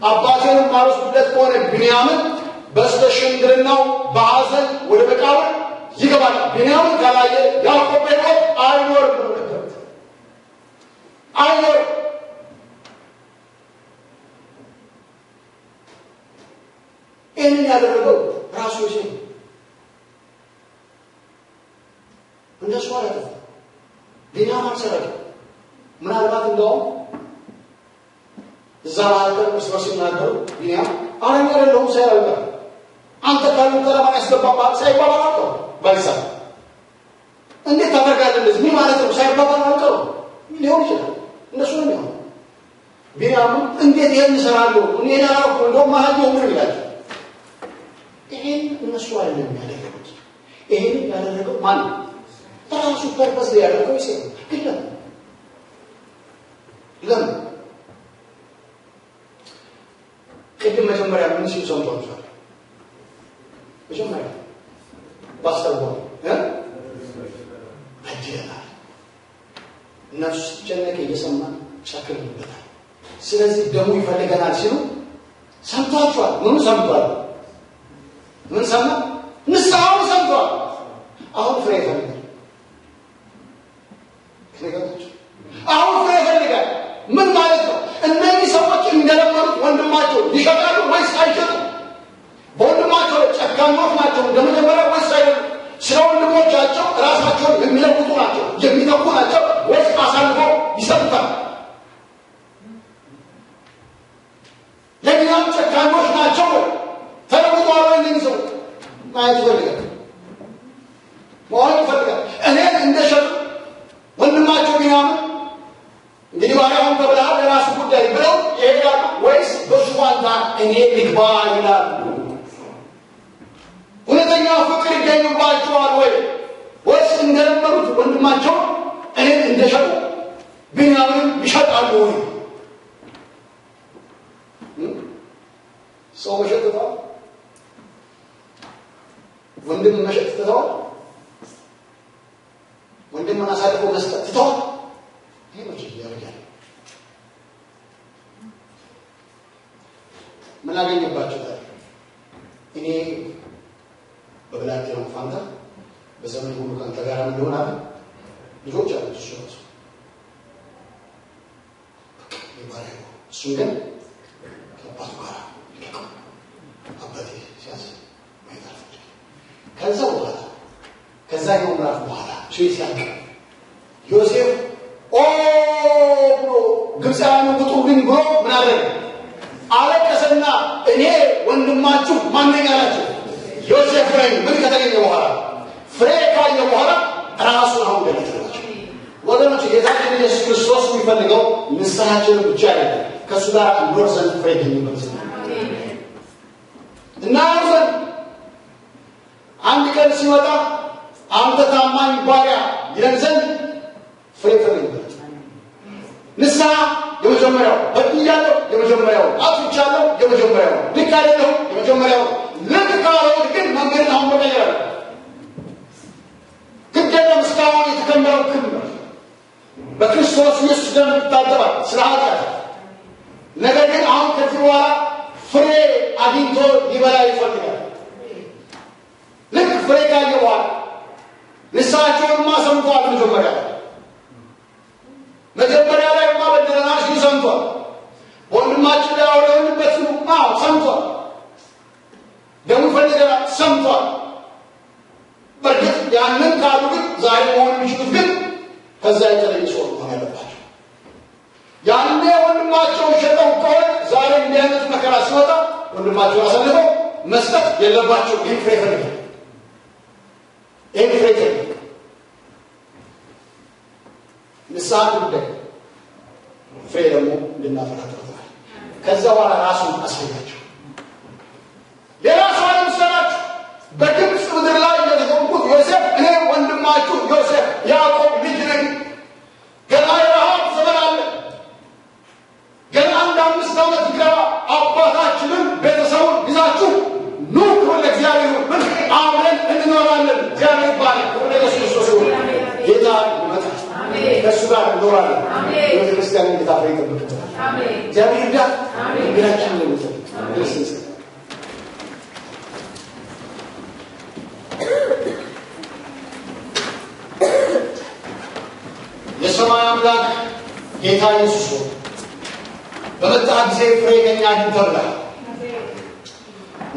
አባቴንም ማልወስድለት ከሆነ ቢንያምን በስተሽምግልናው በሐዘን ወደ መቃብር ይገባል። ቢንያምን ካላየ ያዕቆብ በሕይወት አይኖርም ብሎ ነገሩት። አይኖርም። ይህንን ያደረገው ራሱ ዮሴፍ እንደሱ ማለት ነው። ቢንያም አልሰረቀም። ምናልባት እንደውም እዛ ማለትም እርስ በርስ ሲናገሩ ቢንያም አረኛ አይደለሁም ሳይላል አንተ ካሉት ለማን ያስገባባል ሳይባባል አልቀው ባይሳ እንዴት ታደርጋለህ እንደዚህ ምን ማለት ነው ሳይባባል አልቀው ሊሆን ይችላል። እንደሱ ነው የሚሆነው። ቢንያም እንዴት ይሄን ይሰራሉ እኔ ያላውቅ እንደውም ማህየው ምን ይላል። ይሄን እነሱ አይደለም ያደረጉት። ይሄን ያደረገው ማን ራሱ ፐርፐስ ያደረገው ይሰራ ግን ለምን ቅድም መጀመሪያ ምን ሲሉ ሰምቷል? መጀመሪያ ባስተውለው አጅለናል ነፍስ ጨነቀ እየሰማ ጨክንበታል። ስለዚህ ደሙ ይፈልገናል ሲሉ ሰምቷቸዋል። ምን ሰምቷል? ምን ሰማ? ንስሐውን ሰምቷል። አሁን ፍሬ ይፈልጋል። አሁን ፍሬ ይፈልጋል። ምን ማለት ነው? እነዚህ ሰዎች እንደለመዱት ወንድማቸው ይሸጣሉ ወይስ አይሸጡም? በወንድማቸው ጨካኞች ናቸው እንደመጀመሪያ ወይስ አይደሉም? ስለ ወንድሞቻቸው ራሳቸውን የሚለውጡ ናቸው የሚተኩ ናቸው ወይስ አሳልፈው ይሰጡታል? ለእኛም ጨካኞች ናቸው ወይ ተለውጠዋል ወይ? እነዚህ ሰዎች ማየት ይፈልጋል፣ ማወቅ ይፈልጋል። እኔን እንደሸጡ ወንድማቸው ቢንያምን እንግዲህ ባሪያውን ተብለሃል የራሱ ጉዳይ ብለው ይሄዳሉ ወይስ በሱ ፋንታ እኔ ልግባ ይላሉ? እውነተኛ ፍቅር ይገኝባቸዋል ወይ ወይስ እንደለመዱት ወንድማቸው እኔን እንደሸጡ ቢንያምንም ይሸጣሉ ወይ? ሰው መሸጥ ትተዋል። ወንድም መሸጥ ትተዋል። ወንድምን አሳልፎ መስጠት ትተዋል። ይሄ ነው ያደርጋል። ምን አገኘባቸው ታዲያ? እኔ በብላቴናው ፋንታ በዘመን ሁሉ ካንተ ጋር እንደሆነ አለ ልጆች አሉ እሱ ነው ይባላል። እሱ ግን ከአባቱ ጋር አባቴ ሲያዝ ማይታፈ ከዛ በኋላ ከዛ የምዕራፍ በኋላ ሲያልቅ ዮሴፍ ብሎ ግብፃውያን ውጡልኝ ብሎ ምን አደረገ? አለቀሰና እኔ ወንድማችሁ ማንኛ ናቸው ዮሴፍ ነኝ። ምን ከተገኘ በኋላ ፍሬ ካየ በኋላ ራሱን አሁን ገለጠላቸው። ወገኖች ጌታችን ኢየሱስ ክርስቶስ የሚፈልገው ንስሐችንን ብቻ አይደለም ከእሱ ጋር ኖር ዘንድ ፍሬ ገኝበት እና ዘንድ አንድ ቀን ሲወጣ አንተ ታማኝ ባሪያ ይለን ዘንድ ፍሬ ገኝበት። ንስሐ የመጀመሪያው በድያለሁ፣ የመጀመሪያው አጥፍቻለሁ፣ የመጀመሪያው ልክ አይደለሁ፣ የመጀመሪያው ልክ ካልሆንክ ግን መንገድን አሁን መቀየር አለ። ግዴለም እስካሁን የተከመረው ክምር በክርስቶስ ኢየሱስ ደም ይታጠባል ስለ ኃጢአት። ነገር ግን አሁን ከዚህ በኋላ ፍሬ አግኝቶ ሊበላ ይፈልጋል። ልክ ፍሬ ካየ በኋላ ንስሐቸውንማ ሰምተዋል። መጀመሪያ ላይ በደለናል ሲሉ ሰምቷል። ወንድማችን ላይ አውሬውንበት ሲሉ ሰምቷል። ደሙ ፈልገናል ሰምቷል። በእርግጥ ያንን ካሉ ግን ዛሬ መሆን የሚችሉት ግን ከዛ የተለየ ሰው መሆን ያለባቸው። ያኔ ወንድማቸው ሸጠው ከሆነ ዛሬ እንዲህ አይነት መከራ ሲወጣ ወንድማቸው አሳልፈው መስጠት የለባቸው። ይህን ፍሬ ፈልገ ንስሐ ጉዳይ ፍሬ ደግሞ እንድናፈራ ተርተናል። ከዛ በኋላ ራሱን አሳያቸው። ሌላ ሰው አለምሰላችሁ በግብፅ ምድር ላይ የተቆምኩት ዮሴፍ እኔ ወንድማችሁ ዮሴፍ ያዕቆብ ልጅ ነኝ። ገና የረሃብ ዘመን አለ። ገና 5 ዓመት ይቀራ። አባታችንን ቤተሰቡን ይዛችሁ ኑ ክብር ለእግዚአብሔር ምን እንኖራለን። ቤተክርስቲያን እንድታፈራ ይጠብቃል። እግዚአብሔር ይርዳን። እንግዳችን ነው የምትል የሰማይ አምላክ ጌታ ኢየሱስ ሆይ በመጣ ጊዜ ፍሬ ከኛ አግኝተህ ብላ።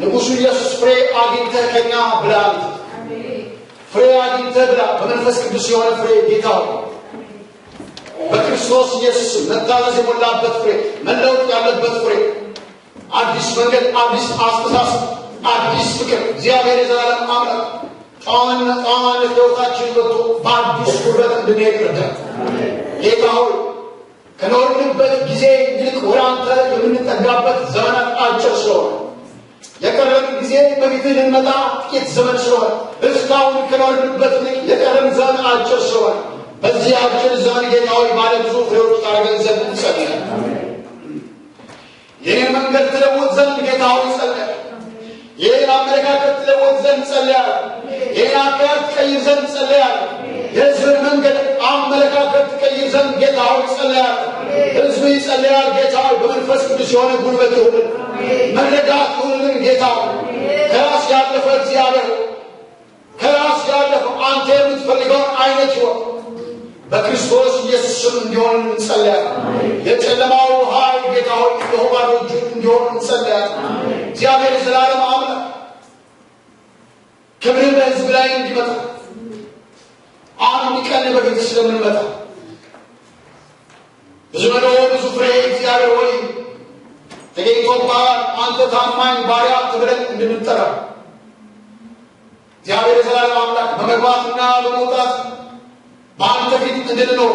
ንጉሡ ኢየሱስ ፍሬ አግኝተህ ከኛ ብላ። ፍሬ አግኝተህ ብላ። በመንፈስ ቅዱስ የሆነ ፍሬ ጌታ ሆይ በክርስቶስ ኢየሱስ መታዘዝ የሞላበት ፍሬ፣ መለወጥ ያለበት ፍሬ፣ አዲስ መንገድ፣ አዲስ አስተሳሰብ፣ አዲስ ፍቅር እግዚአብሔር የዘላለም አምላክ ጣዋነት ሕይወታችን ወጥቶ በአዲስ ጉልበት እንድንሄድ ረዳን። ጌታ ሆይ ከኖርንበት ጊዜ ይልቅ ወደ አንተ የምንጠጋበት ዘመናት አጭር ስለሆነ የቀረን ጊዜ በፊትህ ልንመጣ ጥቂት ዘመን ስለሆነ እስካሁን ከኖርንበት ይልቅ የቀረን ዘመን አጭር ስለሆነ በዚህ አጭር ዘመን ጌታ ሆይ ባለ ብዙ ፍሬዎች ታደርገን ዘንድ እንጸልያለን። ይህን መንገድ ትለውጥ ዘንድ ጌታ ሆይ እንጸልያለን። ይህን አመለካከት ትለውጥ ዘንድ እንጸልያለን። ይህን አካሄድ ትቀይር ዘንድ እንጸልያለን። የሕዝብን መንገድ አመለካከት ትቀይር ዘንድ ጌታ ሆይ እንጸልያለን። ሕዝብ ይጸልያል ጌታ ሆይ በመንፈስ ቅዱስ የሆነ ጉልበት ይሁንን፣ መረዳት ይሁንን ጌታ ሆይ ከራስ ያለፈ እግዚአብሔር ከራስ ያለፈ አንተ የምትፈልገውን አይነት ይሆን በክርስቶስ ኢየሱስ ስም እንዲሆን እንጸልያለን። የጨለማው ኃይል ጌታ ሆይ የሆባዶ እጁን እንዲሆን እንጸልያለን። እግዚአብሔር የዘላለም አምላክ ክብርህ በሕዝብ ላይ እንዲመጣ አንድ ቀን በፊት ስለምንመጣ ብዙ ብዙ ፍሬ እግዚአብሔር ሆይ ተገኝቶብሃል። አንተ ታማኝ ባሪያ ተብለን እንድንጠራ እግዚአብሔር የዘላለም አምላክ በመግባትና በመውጣት በአንተ ፊት እንድንኖር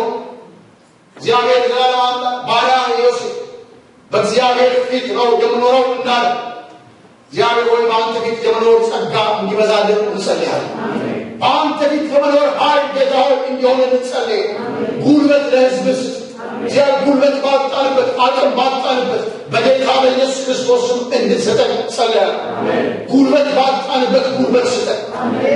እግዚአብሔር የዘላለም አምላክ ባሪያ ዮሴፍ በእግዚአብሔር ፊት ነው የምኖረው እንዳለ እግዚአብሔር ሆይ በአንተ ፊት የመኖር ጸጋ እንዲበዛልን እንጸልያለን። በአንተ ፊት የመኖር ኃይል ጌታ ሆይ እንዲሆን እንጸልይ። ጉልበት ለሕዝብ ስጥ እግዚአብሔር። ጉልበት ባጣንበት፣ አቅም ባጣንበት በጌታ በኢየሱስ ክርስቶስ ስም እንድትሰጠን እንጸልያለን። ጉልበት ባጣንበት ጉልበት ስጠን።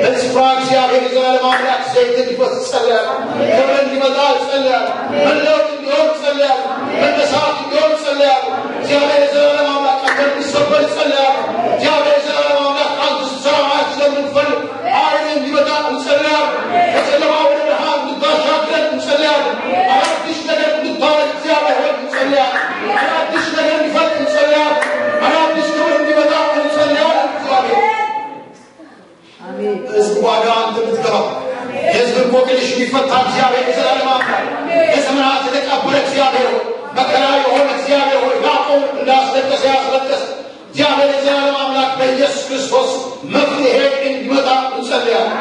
በዚህ ስፍራ እግዚአብሔር የዘላለም አምላክ ዘይት እንዲፈስ እንጸልያለን። ክብር እንዲመጣ እንጸልያለን። መለወጥ እንዲሆን እንጸልያለን። መነሳት እንዲሆን እንጸልያለን። እግዚአብሔር የዘላለም አምላክ ቀንበር እንዲሰበር እንጸልያለን። እግዚአብሔር የዘላለም አምላክ አንተ ስትሰራ ማየት ስለምንፈልግ ኃይል እንዲመጣ እንጸልያለን። ከጨለማ ወደ ብርሃን እንድታሻግረን እንጸልያለን። አዲስ ነገር እንድታወቅ እግዚአብሔር ሆይ እንጸልያለን። አዲስ ነገር እንዲፈጥ እንጸልያለን። አዲስ ክብር እንዲመጣ እንጸልያለን። እግዚአብሔር ሕዝብ ዋጋ አንተ እንድትገባ የሕዝብ እንቆቅልሽ እንዲፈታ እግዚአብሔር የዘላለም አምላክ የዘመናት የተቀበረ እግዚአብሔር ሆይ መከራ የሆነ እግዚአብሔር ሆይ ያዕቆብ እንዳስለቀሰ ያስለቀሰ እግዚአብሔር የዘላለም አምላክ በኢየሱስ ክርስቶስ መፍትሄ እንዲመጣ እንጸልያለን።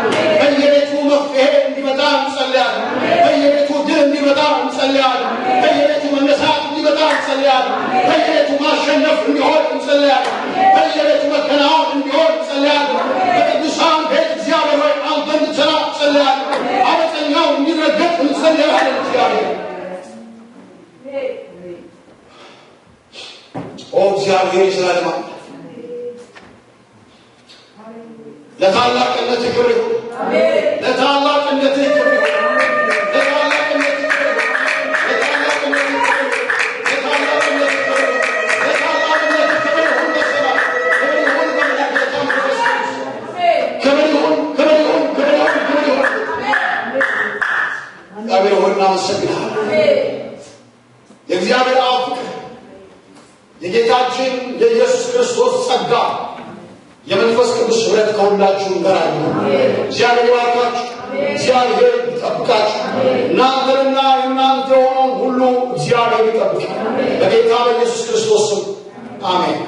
በየቤቱ መፍትሄ እንዲመጣ እንጸልያለን። በየቤቱ ድል እንዲመጣ እንጸልያለን። በየቤቱ መነሳት እንዲመጣ እንጸልያለን። በየቤቱ ማሸነፍ እንዲሆን እንጸልያለን። በየቤቱ መከናወን እንዲሆን እንጸልያለን። በቅዱሳን ቤት እግዚአብሔር ሆይ አንተ እንድትሰራ እንጸልያለን። አመፀኛው እንዲረገጥ እንጸልያለን። እግዚአብሔር እግዚአብሔር የዘላለም አምላክ ለታላቅነት ክብር ይሁን። ለታላቅነት ክብር ይሁን። ለታላቅነት ክብር ይሁን። ለታላቅነት ክብር ይሁን። ለታላቅነት ክብር ይሁን። ለታላቅነት ክብር ይሁን። በሰማይ ክብር ይሁን። በመላእክት መንፈስ ክብር ይሁን። ክብር ይሁን። ክብር ይሁን። ክብር ይሁን። እግዚአብሔር ሆይ እናመሰግናለን። የእግዚአብሔር አብ ፍቅር የጌታችን የኢየሱስ ክርስቶስ ጸጋ የመንፈስ ቅዱስ ኅብረት ከሁላችሁም ጋር ይሁን። እግዚአብሔር ይባርካችሁ። እግዚአብሔር ይጠብቃችሁ። እናንተንና የእናንተ የሆነውን ሁሉ እግዚአብሔር ይጠብቅ። በጌታ በኢየሱስ ክርስቶስ ስም አሜን።